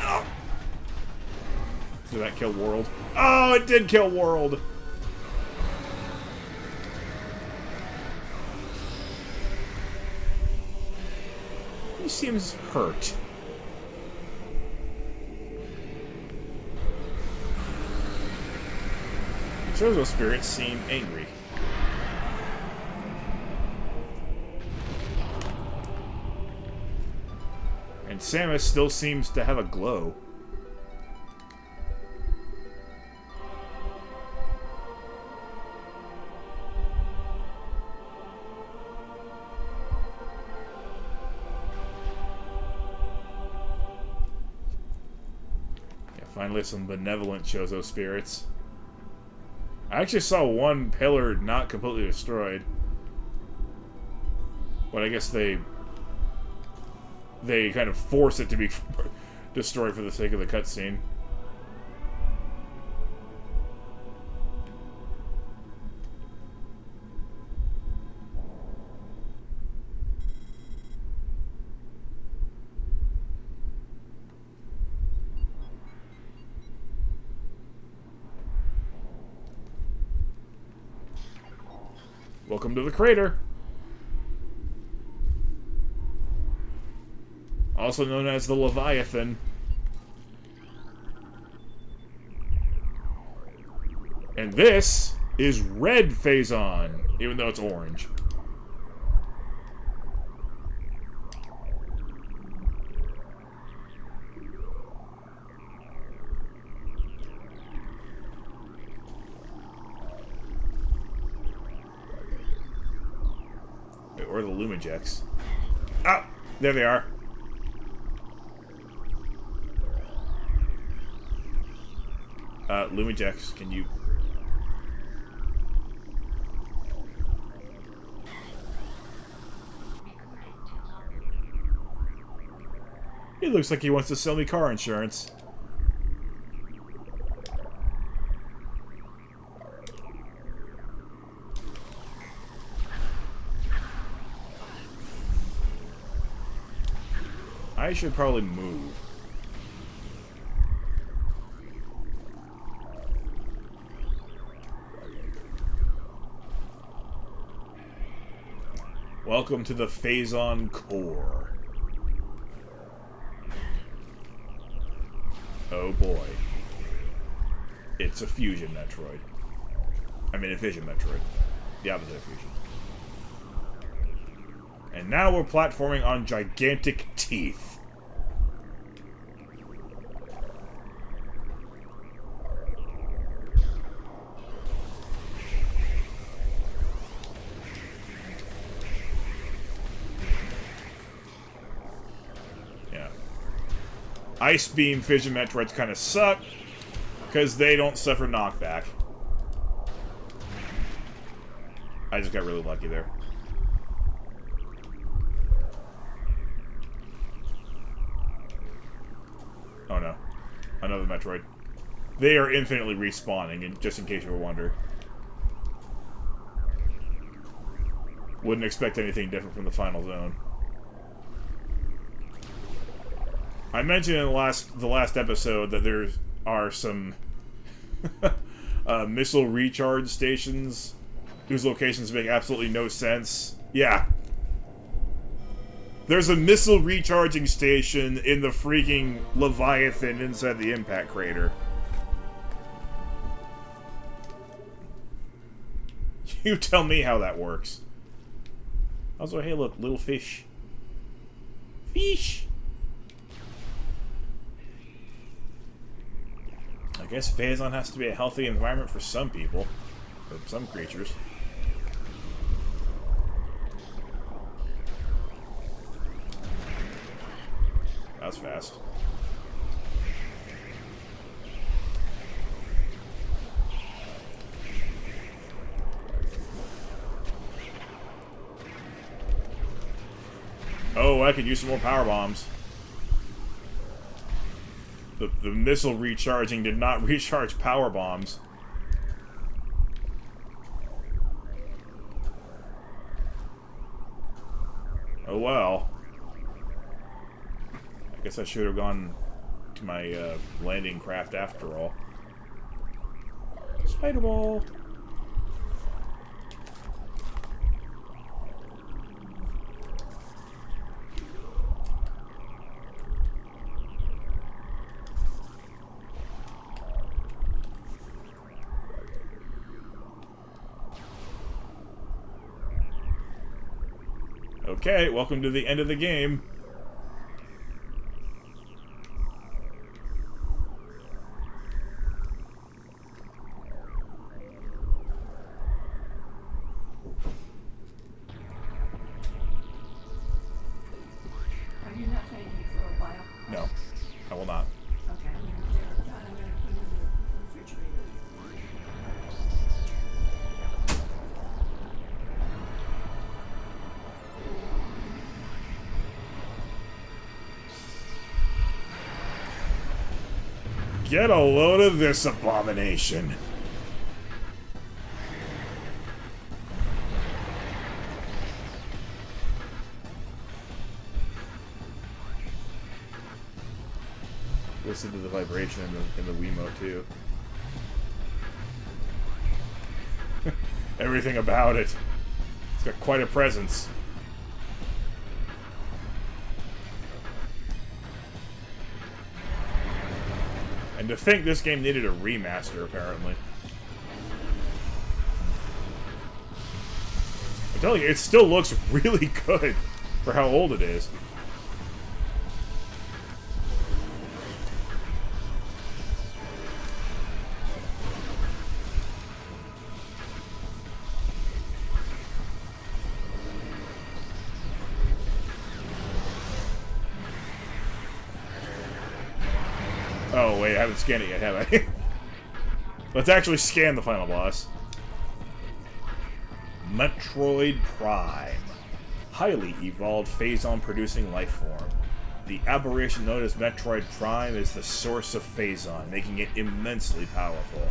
Oh! Did that kill World? Oh, it did kill World! He seems hurt. Chozo spirits seem angry. And Samus still seems to have a glow. Yeah, finally some benevolent Chozo spirits. I actually saw one pillar not completely destroyed. But I guess they kind of force it to be destroyed for the sake of the cutscene. Welcome to the crater. Also known as the Leviathan. And this is red Phazon, even though it's orange. Where are the Lumijeks? Ah! There they are. Lumijeks, can you... He looks like he wants to sell me car insurance. I should probably move. Welcome to the Phazon Core. Oh boy. It's a fusion Metroid. I mean a fission Metroid. The opposite of fusion. And now we're platforming on gigantic teeth. Ice Beam Fission Metroids kind of suck, because they don't suffer knockback. I just got really lucky there. Oh no. Another Metroid. They are infinitely respawning, and just in case you were wondering. Wouldn't expect anything different from the final zone. I mentioned in the last episode that there are some missile recharge stations whose locations make absolutely no sense. Yeah. There's a missile recharging station in the freaking Leviathan inside the impact crater. You tell me how that works. Also, hey look, little fish. Fish! I guess Phazon has to be a healthy environment for some people. Or some creatures. That was fast. Oh, I could use some more power bombs. The missile recharging did not recharge power bombs. Oh well. I guess I should have gone to my landing craft after all. Spider Ball! Okay, welcome to the end of the game. Are you not taking it for a while? No, I will not. Okay, I'm going to clear it out. I'm going to put it in the refrigerator. Get a load of this abomination. Listen to the vibration in the Wiimote too. Everything about it. It's got quite a presence. And to think this game needed a remaster, apparently. I'm telling you, it still looks really good for how old it is. Oh, wait, I haven't scanned it yet, have I? Let's actually scan the final boss. Metroid Prime. Highly evolved phazon-producing life form. The aberration known as Metroid Prime is the source of phazon, making it immensely powerful.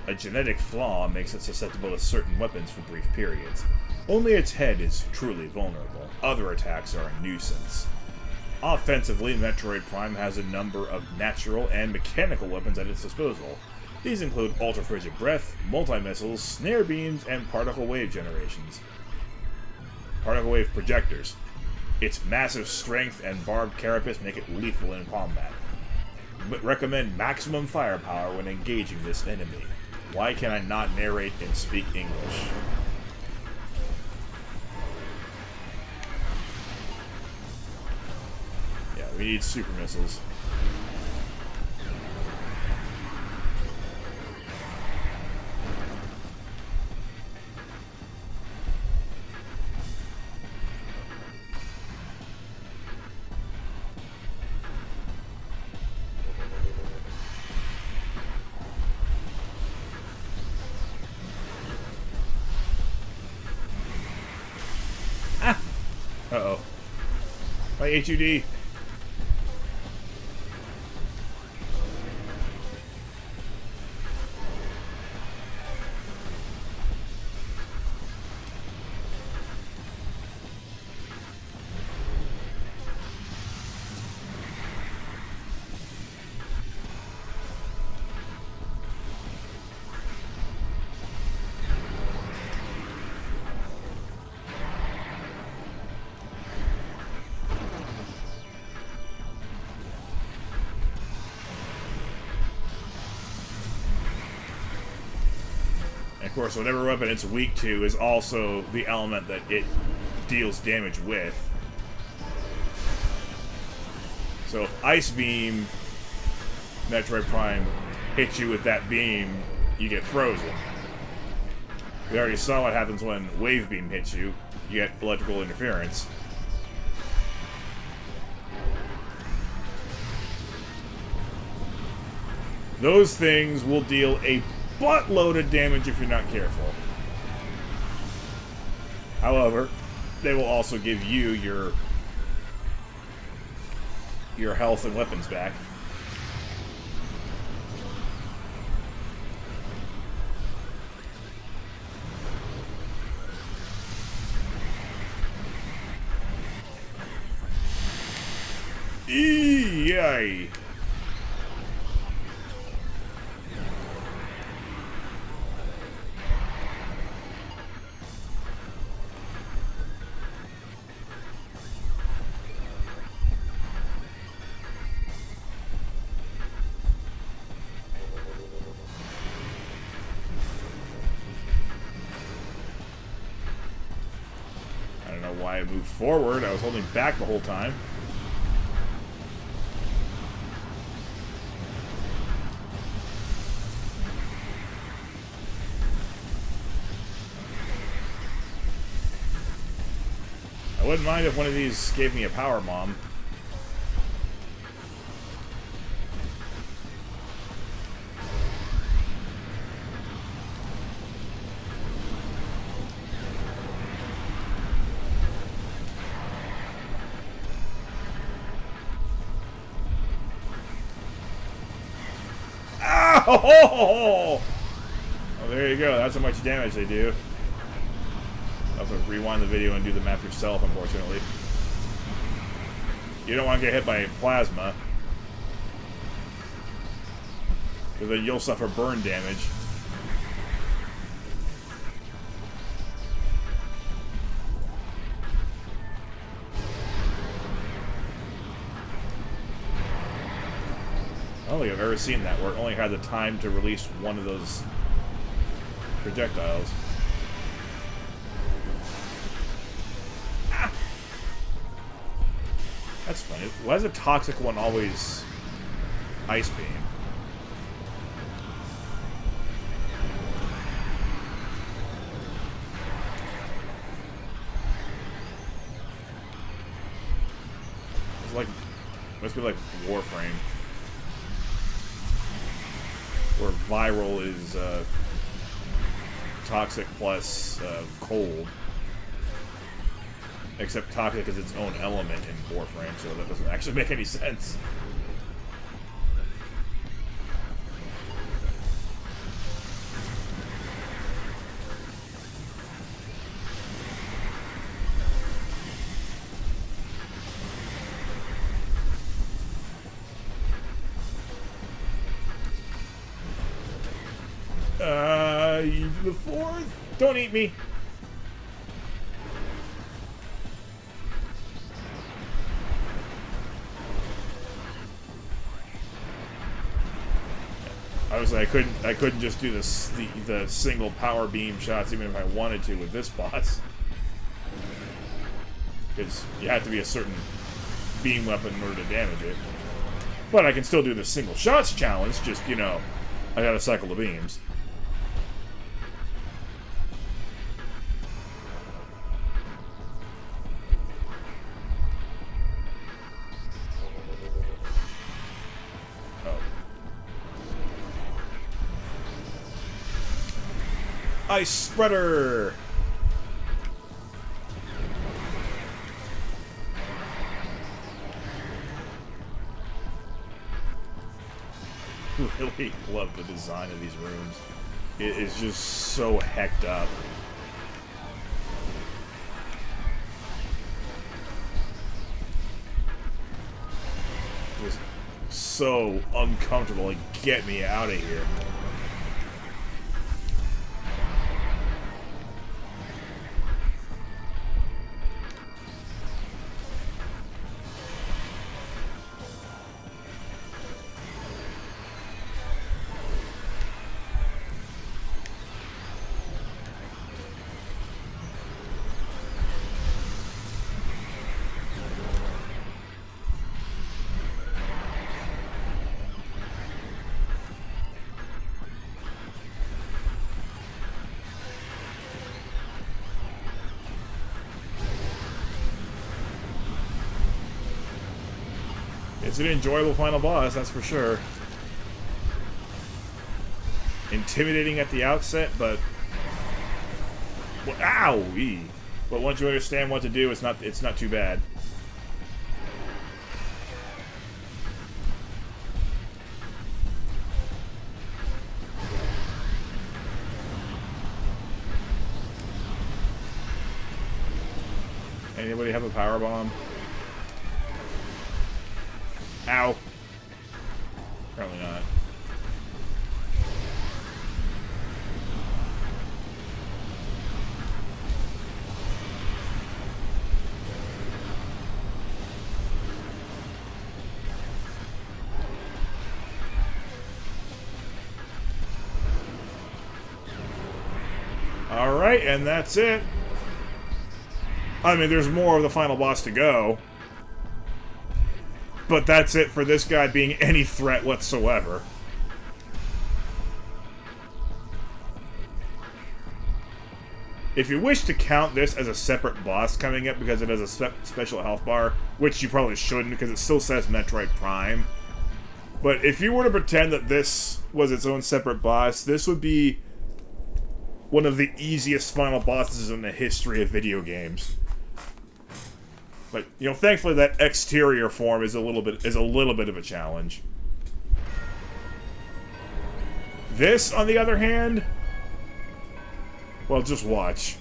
A genetic flaw makes it susceptible to certain weapons for brief periods. Only its head is truly vulnerable. Other attacks are a nuisance. Offensively, Metroid Prime has a number of natural and mechanical weapons at its disposal. These include ultra-frigid breath, multi-missiles, snare beams, and particle wave generations. Particle wave projectors. Its massive strength and barbed carapace make it lethal in combat. But recommend maximum firepower when engaging this enemy. Why can I not narrate and speak English? We need super missiles. Ah! Uh-oh. My HUD. Of course, whatever weapon it's weak to is also the element that it deals damage with. So if Ice Beam Metroid Prime hits you with that beam, you get frozen. We already saw what happens when Wave Beam hits you. You get electrical interference. Those things will deal a buttload of damage if you're not careful. However, they will also give you your health and weapons back. Yay! Why I moved forward. I was holding back the whole time. I wouldn't mind if one of these gave me a power bomb. Oh, there you go. That's how much damage they do. I'll have to rewind the video and do the math yourself, unfortunately. You don't want to get hit by plasma, because then you'll suffer burn damage. I don't think I've ever seen that where it only had the time to release one of those projectiles. Ah! That's funny. Why is a toxic one always Ice Beam? It's like, must be like Warframe. Where viral is toxic plus cold. Except toxic is its own element in Warframe, so that doesn't actually make any sense. The fourth? Don't eat me. Obviously, I couldn't just do this the single power beam shots even if I wanted to with this boss, because you have to be a certain beam weapon in order to damage it. But I can still do the single shots challenge. Just, you know, I gotta cycle the beams. Ice Spreader! Really love the design of these rooms. It is just so hecked up. Just so uncomfortable. Like, get me out of here. It's an enjoyable final boss, that's for sure. Intimidating at the outset, but... Well, ow! But once you understand what to do, it's not too bad. Anybody have a power bomb? Ow. Probably not. Alright, and that's it. I mean, there's more of the final boss to go. But that's it for this guy being any threat whatsoever. If you wish to count this as a separate boss coming up because it has a special health bar, which you probably shouldn't because it still says Metroid Prime. But if you were to pretend that this was its own separate boss, this would be one of the easiest final bosses in the history of video games. But, you know, thankfully that exterior form is a little bit of a challenge. This, on the other hand, well, just watch.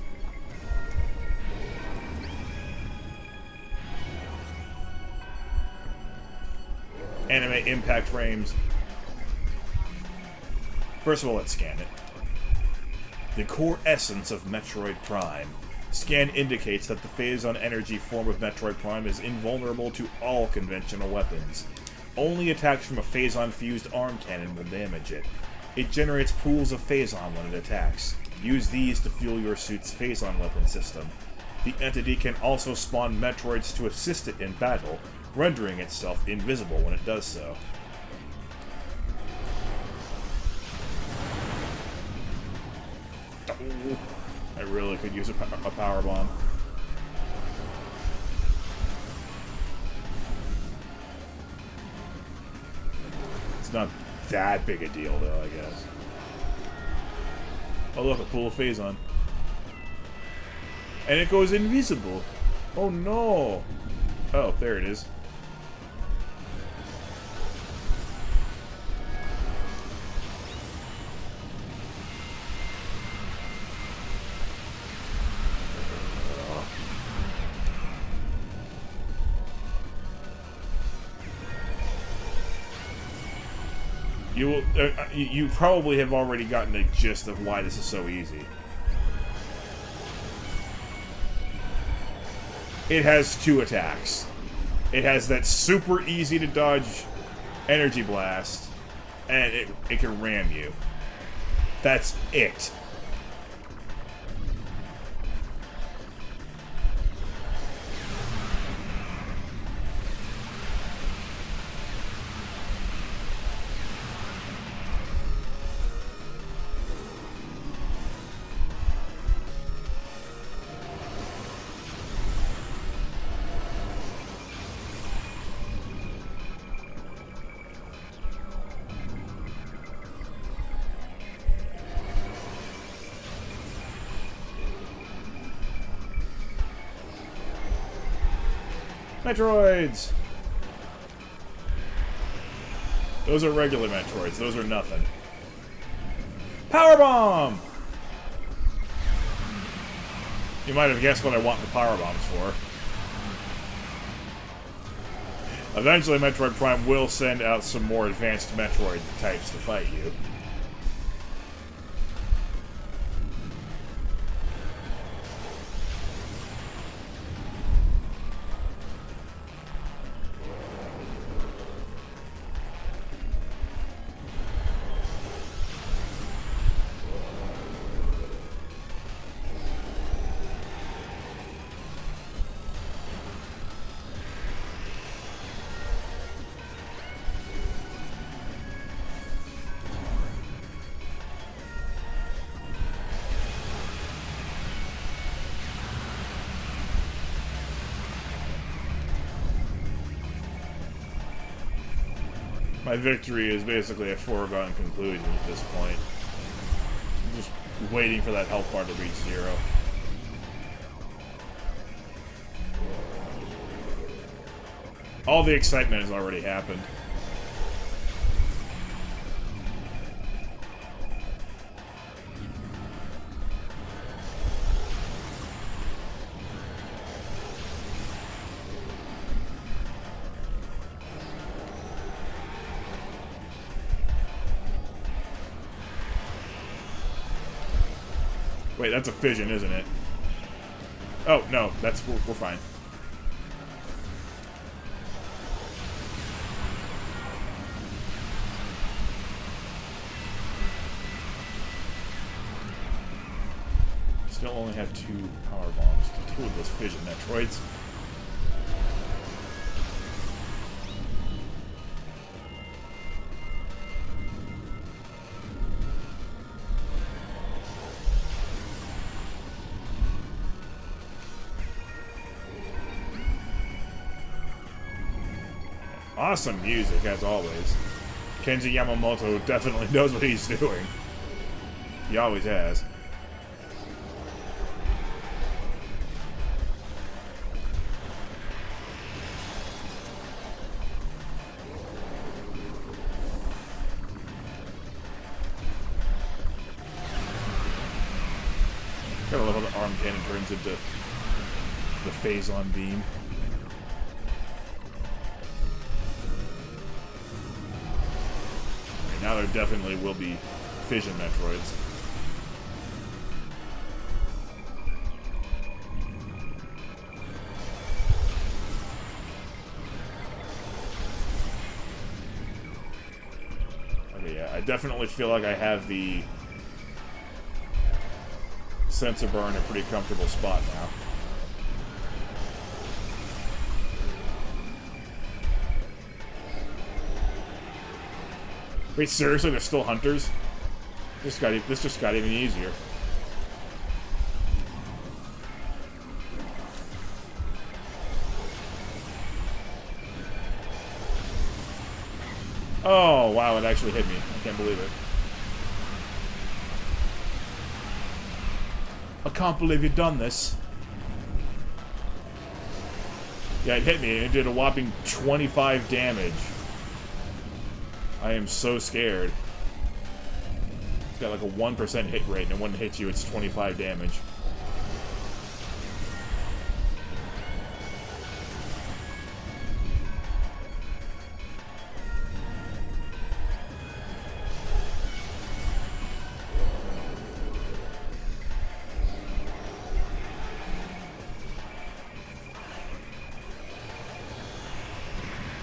Anime impact frames. First of all, let's scan it. The core essence of Metroid Prime. Scan indicates that the Phazon energy form of Metroid Prime is invulnerable to all conventional weapons. Only attacks from a Phazon-fused arm cannon will damage it. It generates pools of Phazon when it attacks. Use these to fuel your suit's Phazon weapon system. The entity can also spawn Metroids to assist it in battle, rendering itself invisible when it does so. Oh. I really could use a power bomb. It's not that big a deal, though, I guess. Oh, look, a pool of Phazon. And it goes invisible. Oh, no. Oh, there it is. You will. You probably have already gotten the gist of why this is so easy. It has 2 attacks. It has that super easy to dodge energy blast, and it can ram you. That's it. Metroids! Those are regular Metroids. Those are nothing. Power Bomb! You might have guessed what I want the Power Bombs for. Eventually, Metroid Prime will send out some more advanced Metroid types to fight you. My victory is basically a foregone conclusion at this point. I'm just waiting for that health bar to reach 0. All the excitement has already happened. Wait, that's a fission, isn't it? Oh, no, we're fine. Still only have 2 power bombs to deal with those fission Metroids. Awesome music, as always. Kenji Yamamoto definitely knows what he's doing. He always has. Gotta love how the arm cannon turns into the Phazon beam. Now there definitely will be fission Metroids. Okay, yeah, I definitely feel like I have the sensor bar in a pretty comfortable spot now. Wait, seriously? There's still hunters? This just got even easier. Oh, wow, it actually hit me. I can't believe it. I can't believe you've done this. Yeah, it hit me, and it did a whopping 25 damage. I am so scared. It's got like a 1% hit rate, and when it hits you, it's 25 damage.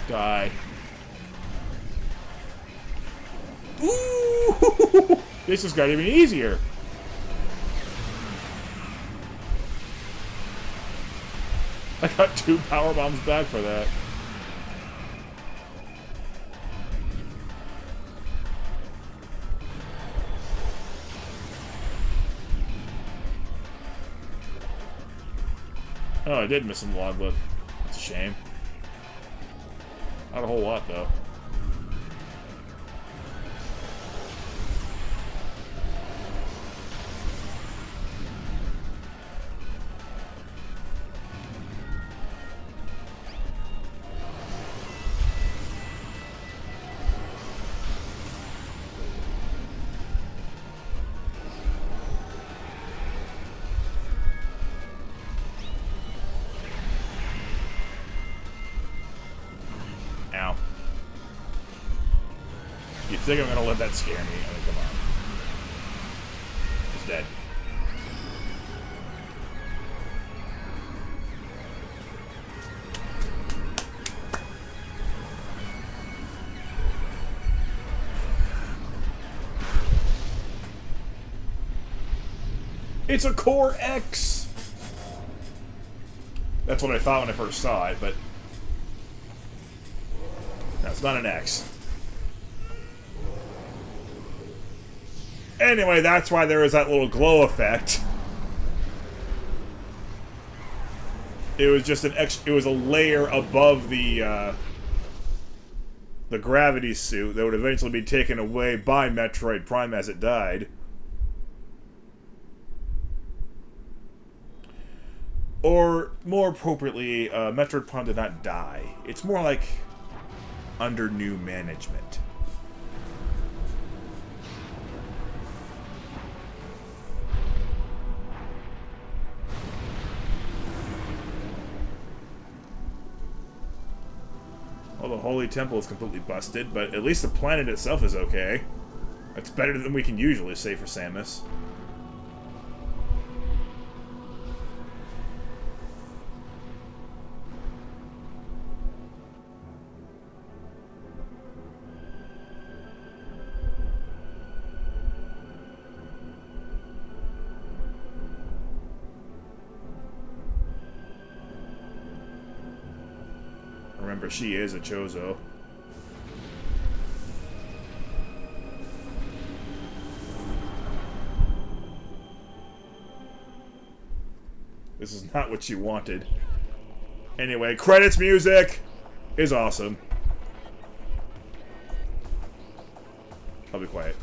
Die. Ooh! This just got even easier. I got 2 power bombs back for that. Oh, I did miss some logbook. That's a shame. Not a whole lot, though. Ow. You think I'm gonna let that scare me? I mean, come on. He's dead. It's a Core X! That's what I thought when I first saw it, but... That's not an X. Anyway, that's why there is that little glow effect. It was just an it was a layer above the gravity suit that would eventually be taken away by Metroid Prime as it died. Or, more appropriately, Metroid Prime did not die. It's more like under new management. Well, the Holy Temple is completely busted, but at least the planet itself is okay. It's better than we can usually say for Samus. Remember, she is a Chozo. This is not what you wanted. Anyway, credits music is awesome. I'll be quiet.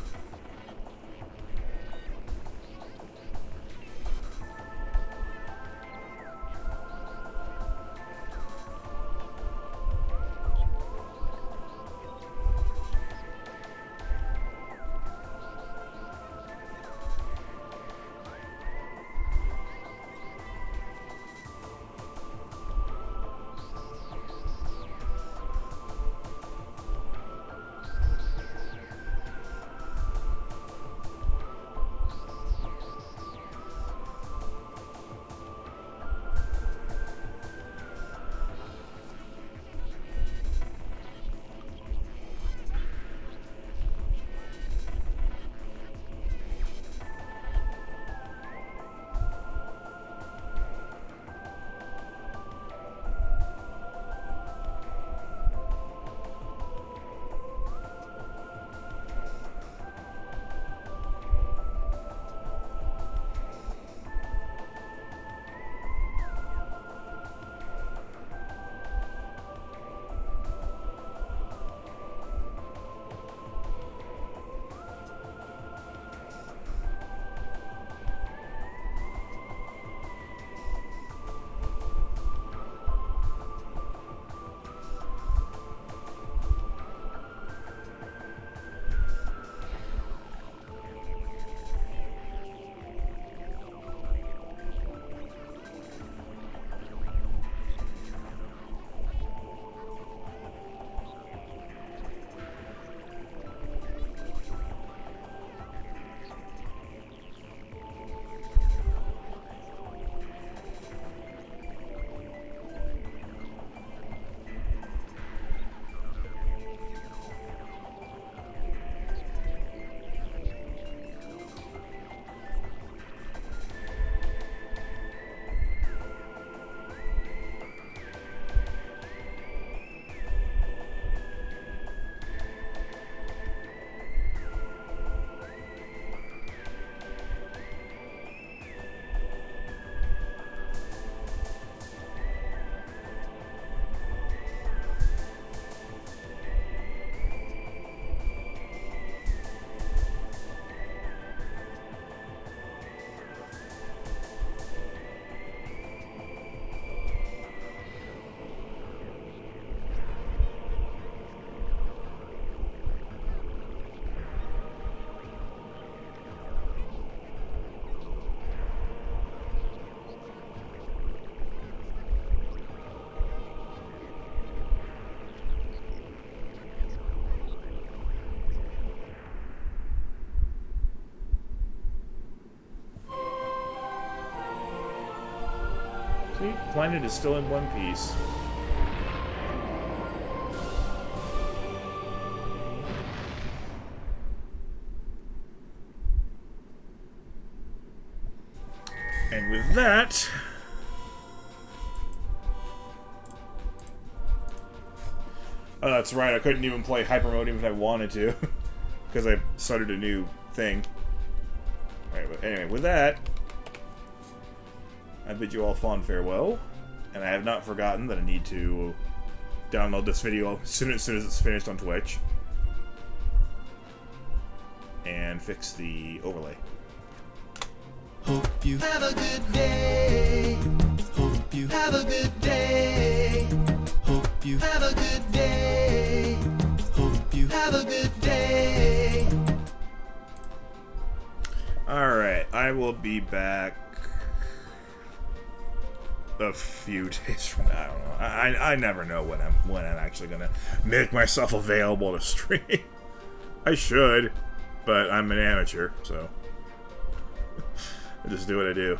See? Planet is still in one piece. And with that... Oh, that's right, I couldn't even play Hyper Mode even if I wanted to. Because I started a new thing. Alright, but anyway, with that... I bid you all fond farewell. And I have not forgotten that I need to download this video as soon as it's finished on Twitch. And fix the overlay. Hope you have a good day. Hope you have a good day. Hope you have a good day. Hope you have a good day. Alright, I will be back a few days from now. I don't know. I never know when I'm actually gonna make myself available to stream. I should, but I'm an amateur, so I just do what I do.